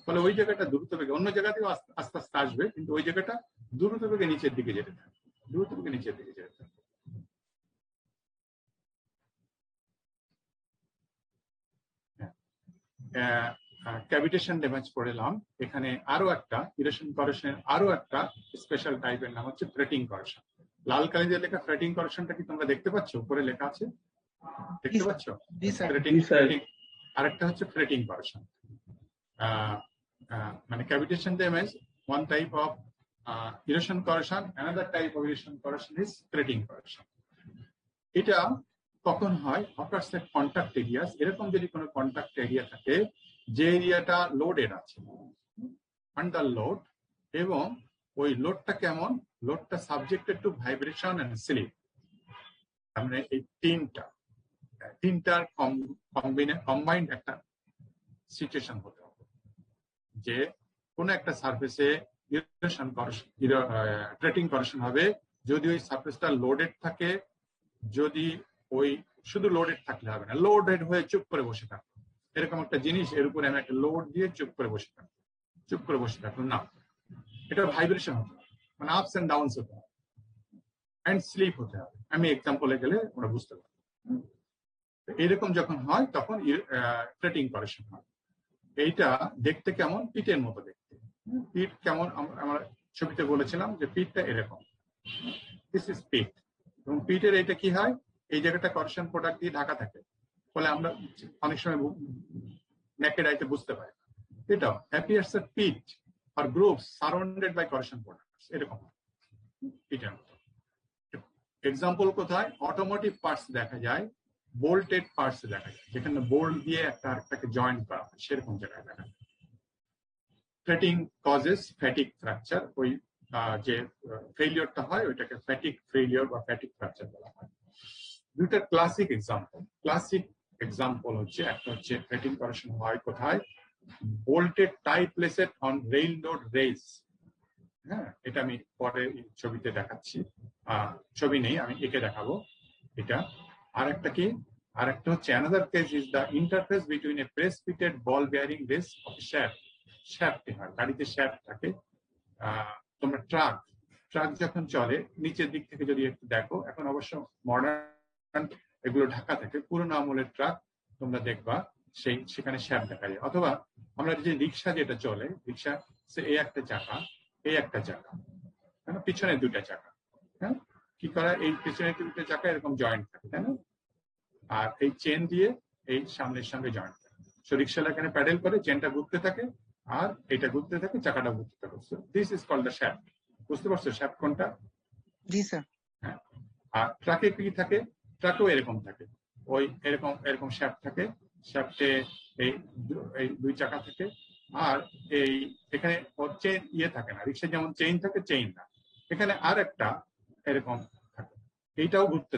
ফলে ওই জায়গাটা দ্রুত বেগে, অন্য জায়গাতেও আস্তে আস্তে আসবে, কিন্তু ওই জায়গাটা দ্রুত বেগে নিচের দিকে যেতে থাকবে, দ্রুত বেগে নিচের দিকে যেতে থাকবে। ক্যাভিটেশন ড্যামেজ পড়লাম। এখানে আরো একটা ইরোশন করেশনের আরো একটা স্পেশাল টাইপের নাম হচ্ছে ফ্রেটিং করেশন। লাল কালি দিয়ে লেখা ফ্রেটিং করেশনটা কি তোমরা দেখতে পাচ্ছ? উপরে লেখা আছে, দেখতে পাচ্ছ? জি স্যার। আরেকটা হচ্ছে ফ্রেটিং করেশন। মানে cavitation damage one type of erosion corrosion, another type of erosion corrosion is fretting corrosion. এটা কখন হয়? occurs at contact areas. এরকম যদি কোনো কন্টাক্ট এরিয়া থাকে যে এরিয়াটা লোডেড আছে, আন্ডার লোড, এবং ওই লোডটা কেমন? লোডটা subjected to vibration and slip. মানে এই তিনটার কম্বাইন্ড একটা সিচুয়েশন হতে হবে যে কোনো একটা সারফেসে ফ্রেটিং করেশন হবে যদি ওই সারফেসটা লোডেড থাকে। যদি ওই শুধু লোডেড থাকলে হবে না, লোডেড হয়ে চুপ করে বসে থাকবে, এরকম একটা জিনিস এর উপরে আমি একটা লোড দিয়ে চুপ করে বসে থাকবো না, এটা ভাইব্রেশন হতে হবে, মানে আপস এন্ড ডাউনস হতে হবে, এন্ড স্লিপ হতে হবে। আমি এক্সাম্পলে গেলে ওরা বুঝতে পারবে। এরকম যখন হয় তখন ফ্রেটিং করেশন হয়। এইটা দেখতে কেমন? পিটের মতো দেখতে। পিট কেমন? আমরা ছবিতে বলেছিলাম যে পিটটা এরকম, দিস ইজ পিট। এবং পিটের এটা কি হয়? এই জায়গাটা করেশন প্রোডাক্ট দিয়ে ঢাকা থাকে, ফলে আমরা অনেক সময় নেকেড আইতে বুঝতে পারি। এটাও appears a pit or grooves surrounded by corrosion products, এরকম পিটের মতো। এক্সাম্পল কোথায়? অটোমোটিভ পার্টস দেখা যায়, বোল্টেড পার্টস দেখা যায়, যেখানে বোল্ট দিয়ে একটা আরেকটাকে জয়েন্ট করা হয়, সেরকম জায়গায় দেখা যায়। ফ্রেটিং কজেস ফ্যাটিক ফ্র্যাকচার। ওই যে ফেইলিওরটা হয় ওইটাকে ফ্যাটিক ফেইলিওর বা ফ্যাটিক ফ্র্যাকচার বলা হয়। দুইটা ক্লাসিক এক্সাম্পল হচ্ছে, একটা হচ্ছে ফ্রেটিং করেশন হয় কোথায়? Bolted tie plates on railroad rails. হ্যাঁ, এটা আমি পরে ছবিতে দেখাচ্ছি, ছবি নেই, আমি এঁকে দেখাবো এটা। আরেকটা কি? আরেকটা হচ্ছে another case is the interface between a press fitted ball bearing disc of a shaft. Shaft হয়, গাড়িতে শ্যাফট থাকে। তোমরা ট্রাক যখন চলে নিচের দিক থেকে যদি একটু দেখো, এখন অবশ্য মডার্ন এগুলো ঢাকা থাকে, পুরোনো আমলের ট্রাক তোমরা দেখবা সেখানে শ্যাফট দেখা যায়। অথবা আমরা যে রিক্সা যেটা চলে, রিক্সা এই একটা চাকা, এই একটা চাকা, পিছনে দুটা চাকা, হ্যাঁ, কি করা? এই পিছনে দুটো চাকা এরকম জয়েন্ট থাকে, তাই না? আর এই চেন দিয়ে এই সামনের সঙ্গে জয়েন্ট থাকে। সো রিক্সাওয়ালা এখানে প্যাডেল করে, চেনটা ঘুরতে থাকে আর এটা ঘুরতে থাকে, চাকাটা ঘুরতে থাকে। This is called the shaft. বুঝতে পারছো শ্যাফট কোনটা? জি স্যার। হ্যাঁ। আর ট্রাকে কি থাকে? ট্রাকেও এরকম থাকে, ওই এরকম শ্যাফট থাকে। শ্যাফটে এই দুই চাকা থাকে, আর এই এখানে চেইন থাকে না, রিক্সা যেমন চেইন থাকে, চেইন না, এখানে আর একটা এরকম থাকে, এইটাও ঘুরতে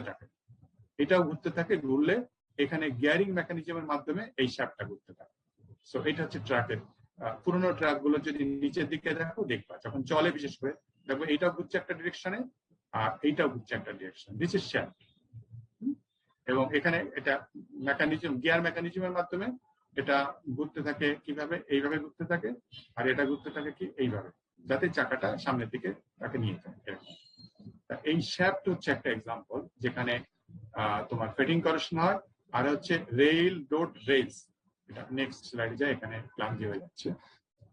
থাকে। ঘুরলে এখানে গিয়ারিং মেকানিজমের মাধ্যমে এই শ্যাফটটা ঘুরতে থাকে। সো এটা হচ্ছে ট্রাকের। পুরোনো ট্রাক গুলো যদি নিচের দিকে দেখবা যখন চলে, বিশেষ করে দেখবো এইটাও ঘুরছে একটা ডিরেকশনে আর এইটাও ঘুরছে একটা ডিরেকশন। This is shaft. এবং এখানে এটা মেকানিজম, গিয়ার মেকানিজমের মাধ্যমে এটা ঘুরতে থাকে কিভাবে? এইভাবে ঘুরতে থাকে, আর এটা ঘুরতে থাকে কি এইভাবে, যাতে চাকাটা সামনের দিকে তাকে নিয়ে যায়। এই শ্যাফট হচ্ছে একটা এক্সাম্পল যেখানে তোমার ফ্রেটিং করেশন হয়। আর হচ্ছে রেইল রোড রেলস। এটা নেক্সট স্লাইডে যায়, এখানে ক্লান্তি হয়ে যাচ্ছে।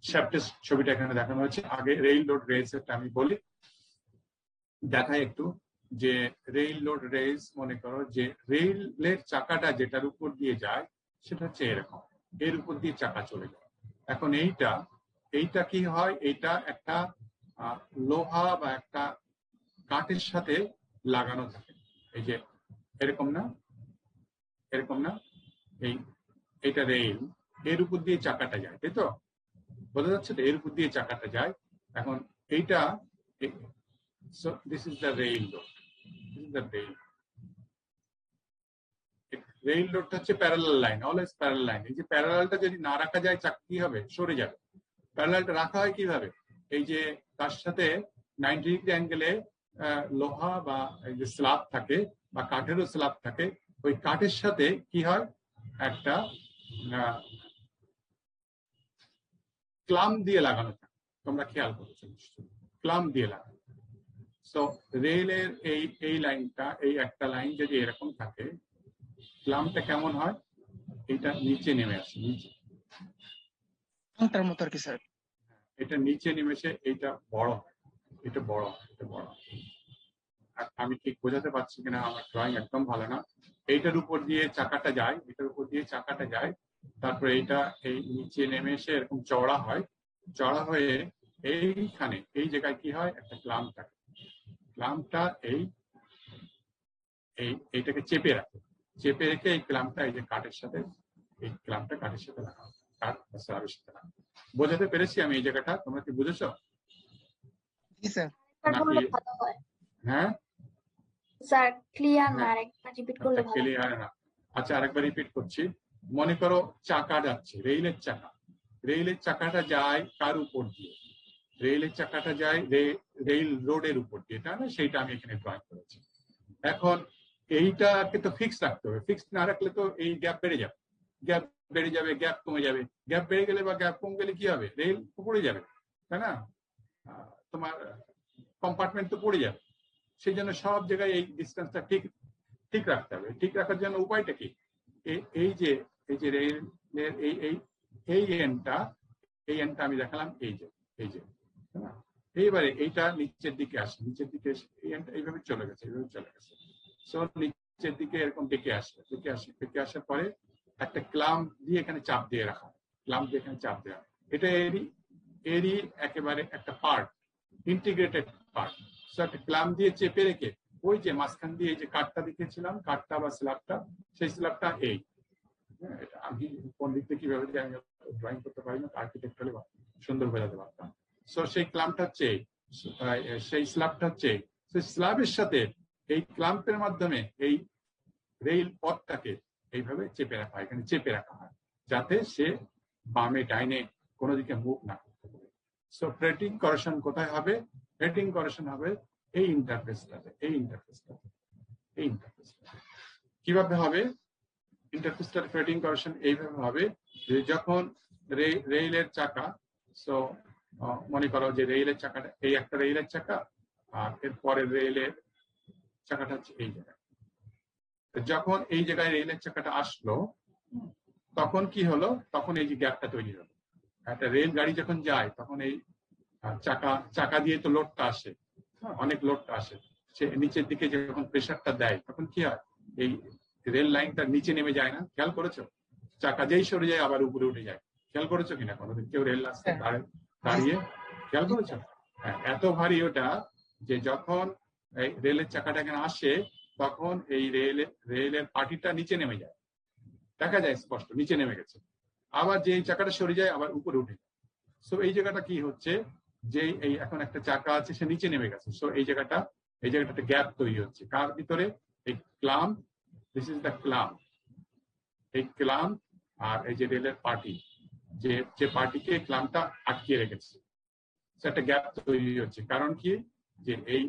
শ্যাফটের ছবিটা এখানে দেখানো হচ্ছে। আগে রেইল রোড রেলস একটা আমি বলি, দেখাই একটু, যে রেইল রোড রেলস, মনে করো যে রেইলের চাকাটা যেটার উপর দিয়ে যায় সেটা হচ্ছে এরকম, এর উপর দিয়ে চাকা চলে যায়। এখন এইটা কি হয়? এইটা একটা লোহা বা একটা কাঠের সাথে লাগানো থাকে, এই যে এরকম না, এইটা রেল, এর উপর দিয়ে চাকাটা যায়, তাই তো? বোঝা যাচ্ছে তো? এর উপর দিয়ে চাকাটা যায়। এখন এইটা, this is the rail road, rail রোডটা হচ্ছে parallel line, always parallel line. এই যে প্যারালালটা যদি না রাখা যায়, চাকা কি হবে? সরে যাবে। প্যারালালটা রাখা হয় কিভাবে? এই যে তার সাথে 90 ডিগ্রি অ্যাঙ্গেলে লোহা বা এই যে স্ল্যাব থাকে, বা কাঠেরও স্ল্যাব থাকে, ওই কাঠের সাথে কি হয়? একটা ক্লাম দিয়ে লাগানো থাকে, তোমরা খেয়াল করছো নিশ্চয়ই, ক্লাম দিয়ে লাগানো। সো রেলের এই লাইনটা, এই একটা লাইন যদি এরকম থাকে, ক্লামটা কেমন হয়? এটা নিচে নেমে আসে, নিচে কোনটার মতো আর কি স্যার? এটা নিচে নেমেছে, এইটা বড় হয়, এটা বড় হয়, এটা বড় হয়। আমি ঠিক বোঝাতে পারছি কিনা, আমার ড্রয়িং একদম ভালো না। এইটার উপর দিয়ে চাকাটা যায়, এটার উপর দিয়ে চাকাটা যায়, তারপরে এইটা এই নিচে নেমে এসে এরকম চওড়া হয়, চওড়া হয়ে এইখানে এই জায়গায় কি হয়, একটা ক্লাম্প থাকে। ক্লাম্পটা এইটাকে চেপে রাখে, চেপে রেখে এই ক্লাম্পটা এই যে কাঠের সাথে, এই ক্লাম্পটা কাঠের সাথে রাখা হয়, কাঠ বা স্ল্যাবের সাথে রাখা। বোঝাতে পেরেছি আমি এই জায়গাটা? তোমরা কি বুঝেছো জি স্যার। নাকি? ভালো হয় হ্যাঁ স্যার, ক্লিয়ার না, হ্যাঁ, আরেকবার রিপিট করলে ভালো। ক্লিয়ার না? আচ্ছা, আরেকবার রিপিট করছি। মনে করো চাকা যাচ্ছে, রেইলের চাকা, রেইলের চাকাটা যায় কার উপর দিয়ে? রেইলের চাকাটা যায় রেইল রোডের উপর দিয়ে, তাই না? সেইটা আমি এখানে ড্রয়িং করেছি। এখন এইটাকে তো ফিক্স রাখতে হবে, ফিক্স না রাখলে তো এই গ্যাপ বেড়ে যাবে, গ্যাপ বেড়ে যাবে, গ্যাপ কমে যাবে। গ্যাপ বেড়ে গেলে বা গ্যাপ কমে গেলে কি হবে? রেল পড়ে যাবে, তাই না? তোমার কম্পার্টমেন্ট তো পড়ে যাবে। সেই জন্য সব জায়গায় এই ডিস্টেন্সটা ঠিক ঠিক রাখতে হবে। ঠিক রাখার জন্য উপায়টা কি? এই যে রেলের এই এন্ডটা আমি দেখালাম, এই যে এইবারে এইটা নিচের দিকে আসে, নিচের দিকে এসে এই এন্ডটা এইভাবে চলে গেছে, এইভাবে চলে গেছে। সো নিচের দিকে এরকম ডেকে আসে, ডেকে আসার পরে একটা ক্লাম্প দিয়ে এখানে চাপ দিয়ে রাখা, ক্লাম্প দিয়ে এখানে চাপ দেওয়া। এটা এরই একেবারে একটা পার্ট, ইন্টিগ্রেটেড পার্ট। সো একটা ক্লাম্প দিয়ে চেপে রেখে ওই যে মাঝখান দিয়ে এই যে কাঠটা দেখিয়েছিলাম, কাঠটা বা স্ল্যাবটা, সেই স্ল্যাবটা এই, এটা আমি কোন দিক থেকে কিভাবে আমি ড্রয়িং করতে পারি না, আর্কিটেকচারালি সুন্দর বোঝাতে পারতাম। সো সেই ক্লাম্পটা হচ্ছে, সেই স্ল্যাবটা হচ্ছে, সেই স্ল্যাবের সাথে এই ক্লাম্পের মাধ্যমে এই রেল পথটাকে এইভাবে চেপে রাখা হয়, এখানে চেপে রাখা হয়, যাতে সে বামে ডাইনে কোনো দিকে মুভ না করতে পারে। সো ফ্রেটিং কারেকশন কোথায় হবে? ফ্রেটিং কারেকশন হবে এই ইন্টারফেসটাতে, এই ইন্টারফেসটাতে, এই ইন্টারফেসটাতে। কিভাবে হবে ইন্টারফেসটার ফ্রেটিং কারেকশন? এইভাবে হবে যে যখন রেলের চাকা, সো মনে করো যে রেলের চাকাটা এই একটা রেলের চাকা, আর এর পরের রেলের চাকাটা হচ্ছে এই জায়গায়। যখন এই জায়গায় রেলের চাকাটা আসলো, তখন কি হলো? তখন এই যে গ্যাপটা তৈরি হলো। একটা রেল গাড়ি যখন যায় তখন এই চাকা দিয়ে তো লোডটা আসে, অনেক লোডটা আসে, সে নিচের দিকে যখন প্রেশারটা দেয় তখন কি হয়? এই রেল লাইনটা নিচে নেমে যায় না? খেয়াল করেছো? চাকা যেই সরে যায় আবার উপরে উঠে যায়। খেয়াল করেছো কিনা কোনোদিন কেউ রেল রাস্তায় দাঁড়িয়ে? খেয়াল করেছো? হ্যাঁ, এত ভারী ওটা যে যখন এই রেলের চাকাটা এখানে আসে তখন এই রেলের পাটিটা নিচে নেমে যায়, দেখা যায় স্পষ্ট নিচে নেমে গেছে। আবার যে চাকাটা সরে যায় আবার উপরে উঠে যায়। সো এই জায়গাটা কি হচ্ছে, যে এই এখন একটা চাকা আছে, সে নিচে নেমে গেছে। সো এই জায়গাটাতে গ্যাপ তৈরি হচ্ছে কার ভিতরে? এই clamp, this is the clamp, এই ক্লাম্প আর এই যে রেলের পার্টি, যে পার্টিকে ক্লাম্পটা আটকিয়ে রেখেছে, একটা গ্যাপ তৈরি হচ্ছে। কারণ কি? যে এই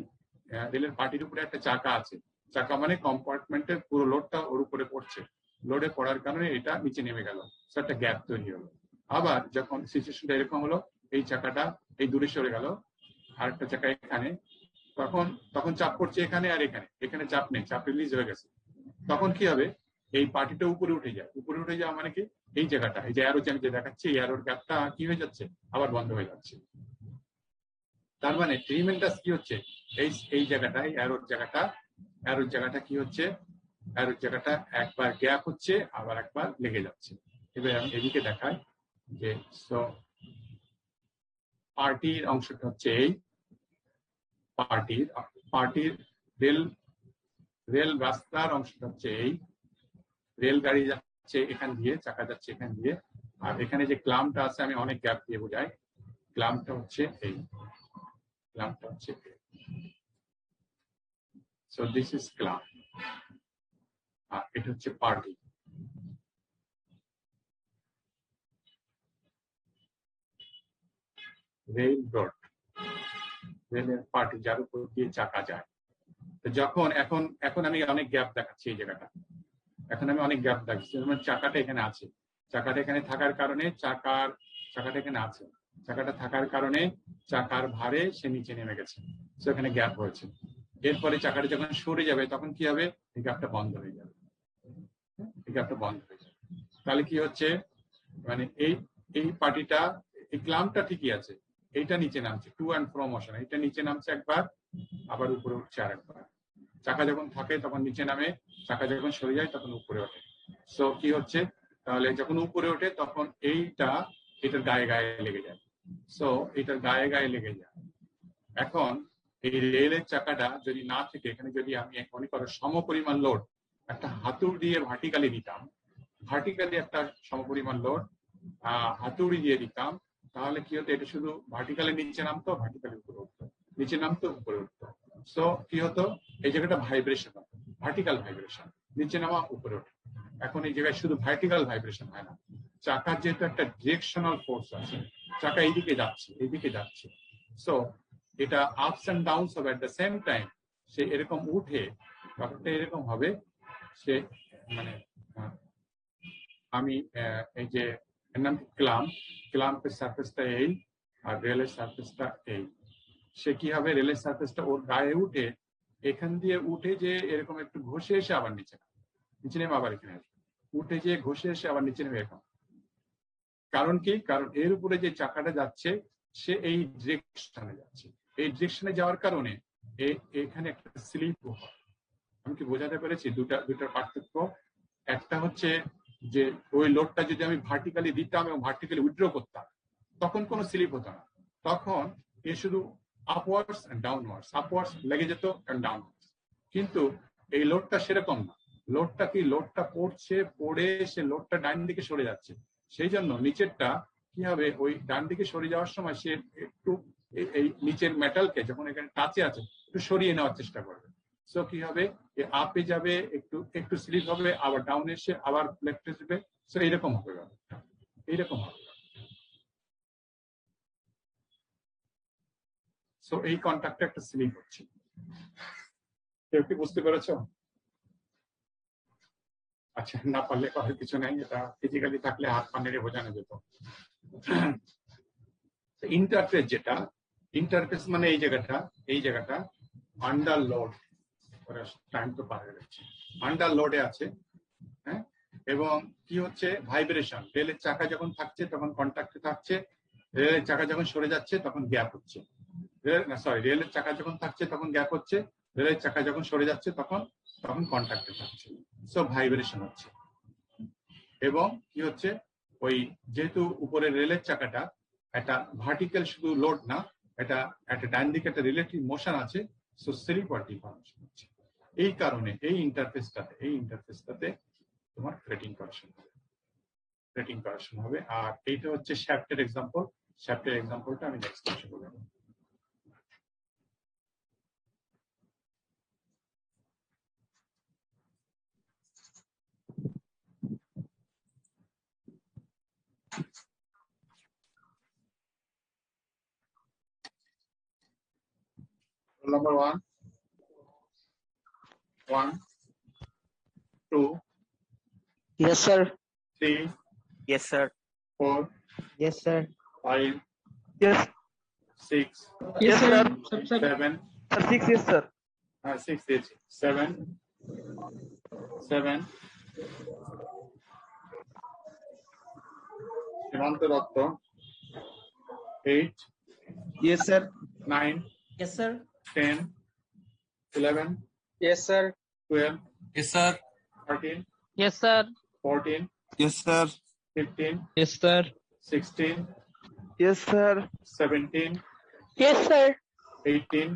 রেলের পার্টির উপরে একটা চাকা আছে, চাকা মানে কম্পার্টমেন্টের পুরো লোডটা ওর উপরে পড়ছে, লোডে পড়ার কারণে এটা নিচে নেমে গেল, একটা গ্যাপ তৈরি হলো। আবার যখন সিচুয়েশনটা এরকম হলো, এই চাকাটা এই দূরে সরে গেল, আরেকটা চাকা এখানে, তখন চাপ পড়ছে এখানে আর এখানে চাপ নেই, চাপ রিলিজ হয়ে গেছে। তখন কি হবে? এই পার্টিটা উপরে উঠে যায়, উপরে উঠে যাওয়া মানে কি? এই জায়গাটা, এই যে অ্যারো আমি যে দেখাচ্ছি, এই অ্যারোর গ্যাপটা কি হয়ে যাচ্ছে? আবার বন্ধ হয়ে যাচ্ছে। তার মানে ট্রিমেন্টাস কি হচ্ছে? এই জায়গাটায় অ্যারোর জায়গাটা কি হচ্ছে? অ্যারোর জায়গাটা একবার গ্যাপ হচ্ছে, আবার একবার লেগে যাচ্ছে। এবার আমি এদিকে দেখাই যে পার্টির অংশটা হচ্ছে এই পার্টির রেল রাস্তার অংশটা হচ্ছে এই, রেল গাড়ি যাচ্ছে এখান দিয়ে, চাকা যাচ্ছে এখান দিয়ে, আর এখানে যে ক্লাম্পটা আছে আমি অনেক গ্যাপ দিয়ে বোঝাই, ক্লাম্পটা হচ্ছে এই, ক্লাম্পটা হচ্ছে এই। So this is clamp. এটা হচ্ছে পার্টি। রেল রোড, রেলের পার্টি যার উপর দিয়ে চাকা যায়। যখন এখন আমি অনেক গ্যাপ দেখাচ্ছি এই জায়গাটা, এখন আমি অনেক গ্যাপ দেখাচ্ছি, যেমন চাকাটা এখানে আছে, চাকাটা এখানে থাকার কারণে চাকাটা এখানে আছে, চাকাটা থাকার কারণে চাকার ভারে সে নিচে নেমে গেছে, সেখানে গ্যাপ হয়েছে। এরপরে চাকাটা যখন সরে যাবে তখন কি হবে? এই গ্যাপটা বন্ধ হয়ে যাবে, এই গ্যাপটা বন্ধ হয়ে যাবে। তাহলে কি হচ্ছে? মানে এই পার্টিটা, এই ক্লাম্পটা ঠিকই আছে, এইটা নিচে নামছে, টু অ্যান্ড ফ্রো মোশন, এইটা নিচে নামছে একবার, আবার উপরে উঠছে আরেকবার। চাকা যখন থাকে তখন নিচে নামে, চাকা যখন সরে যায় তখন উপরে ওঠে। সো কি হচ্ছে, তাহলে যখন উপরে ওঠে তখন এইটা এটার গায়ে গায়ে লেগে যায়। সো এটার গায়ে গায়ে লেগে যায়। এখন এই রেলের চাকাটা যদি না থেকে, এখানে যদি আমি মনে করো সমপরিমাণ লোড একটা হাতুড়ি দিয়ে ভার্টিক্যালি দিতাম, ভার্টিক্যালি একটা সমপরিমাণ লোড হাতুড়ি দিয়ে দিতাম, তাহলে কি হতো, এটা শুধু ভার্টিক্যালি নিচে নামতো, ভার্টিক্যালি উপরে উঠতো, নিচে নামতো উপরে উঠতো। সো কি হতো, এই জায়গাটা ভাইব্রেশন হতো, ভার্টিক্যাল ভাইব্রেশন, নিচে নামা উপরে ওঠে। এখন এই জায়গায় শুধু ভার্টিক্যাল ভাইব্রেশন হয় না, চাকার যেহেতু একটা ডিরেকশনাল ফোর্স আছে, চাকা এইদিকে যাচ্ছে এইদিকে যাচ্ছে, সো এটা আপস এন্ড ডাউনস হবে এট দ্য সেম টাইম। সে এরকম উঠে, ব্যাপারটা এরকম হবে, সে মানে আমি এই যে এর নাম ক্লাম্পের সারফেসটা এই, আর রেলের সারফেসটা এই, সে কি হবে, রেলের সারফেসটা ওর গায়ে উঠে, এখান দিয়ে উঠে যে এরকম একটু ঘষে এসে আবার নিচে নেমে আবার এখানে আসবে, উঠে যে ঘষে এসে আবার নিচে নেমে এরকম। কারণ কি, কারণ এর উপরে যে চাকাটা যাচ্ছে সে এই ডিরেকশনে যাচ্ছে, এই ডিরেকশনে যাওয়ার কারণে এখানে একটা স্লিপ হয়। আমি কি বোঝাতে পেরেছি দুটার পার্থক্য? একটা হচ্ছে যে ওই লোডটা যদি আমি ভার্টিক্যালি দিতাম এবং ভার্টিক্যালি উইথড্র করতাম, তখন কোনো স্লিপ হতো না, তখন এ শুধু আপওয়ার্ডস এন্ড ডাউনওয়ার্ডস, আপওয়ার্ডস লেগে যেত এন্ড ডাউনওয়ার্ডস। কিন্তু এই লোডটা সেরকম না, লোডটা কি, লোডটা পড়ছে, পড়ে সে লোডটা ডান দিকে সরে যাচ্ছে, সেই জন্য নিচেরটা কি হবে, ওই ডান দিকে সরে যাওয়ার সময় সে একটু এই নিচের মেটালকে যখন এখানে টাচে আছে একটু সরিয়ে নেওয়ার চেষ্টা করবে। সো কি হবে, আপে যাবে, একটু স্লিপ হবে, আবার ডাউন এসে আবার লেফটে যাবে। সো এইরকম হবে, এইরকম হবে। সো এই কন্ট্যাক্টে একটা স্লিপ হচ্ছে। কেউ কি বুঝতে পেরেছো? আচ্ছা, না পারলে করার কিছু নাই, এটা ফিজিক্যালি থাকলে হাত পা নেড়ে বোঝানো যেত। ইন্টারফেস যেটা, ইন্টারফেস মানে এই জায়গাটা আন্ডার লোড, টাইম তো পার হয়ে যাচ্ছে, আন্ডার লোডে আছে, হ্যাঁ। এবং কি হচ্ছে, ভাইব্রেশন, রেলের চাকা যখন থাকছে তখন কন্ট্যাক্টে থাকছে, রেলের চাকা যখন সরে যাচ্ছে তখন গ্যাপ হচ্ছে, রেলের চাকা যখন থাকছে তখন গ্যাপ হচ্ছে, রেলের চাকা যখন সরে যাচ্ছে তখন কন্ট্যাক্টে থাকছে। সো ভাইব্রেশন হচ্ছে। এবং কি হচ্ছে, ওই যেহেতু উপরে রেলের চাকাটা একটা ভার্টিক্যাল শুধু লোড না, এটা একটা ডান দিকে একটা রিলেটিভ মোশন আছে, সো স্লিপ আর ডিফরমেশন হচ্ছে। এই কারণে এই ইন্টারফেসটাতে তোমার ফ্লেটিং কারেকশন হবে। আর এইটা হচ্ছে শ্যাফটের এক্সাম্পল, শ্যাফটের এক্সাম্পলটা আমি নেক্সট ক্লাসে বলবো। Number 1, 2, Yes, sir. 3, Yes, sir. 4, Yes, sir. 5, Yes. 6, Yes, sir. 7, 6, yes, sir. 6 is 7, সীমান্ত Dutta, 8, Yes, sir. 9, Yes, sir. 10, 11, Yes, sir. 12, Yes, sir. 13, Yes, sir. 14, Yes, sir. 15, Yes, sir. 16, Yes, sir. 17, Yes, sir. 18,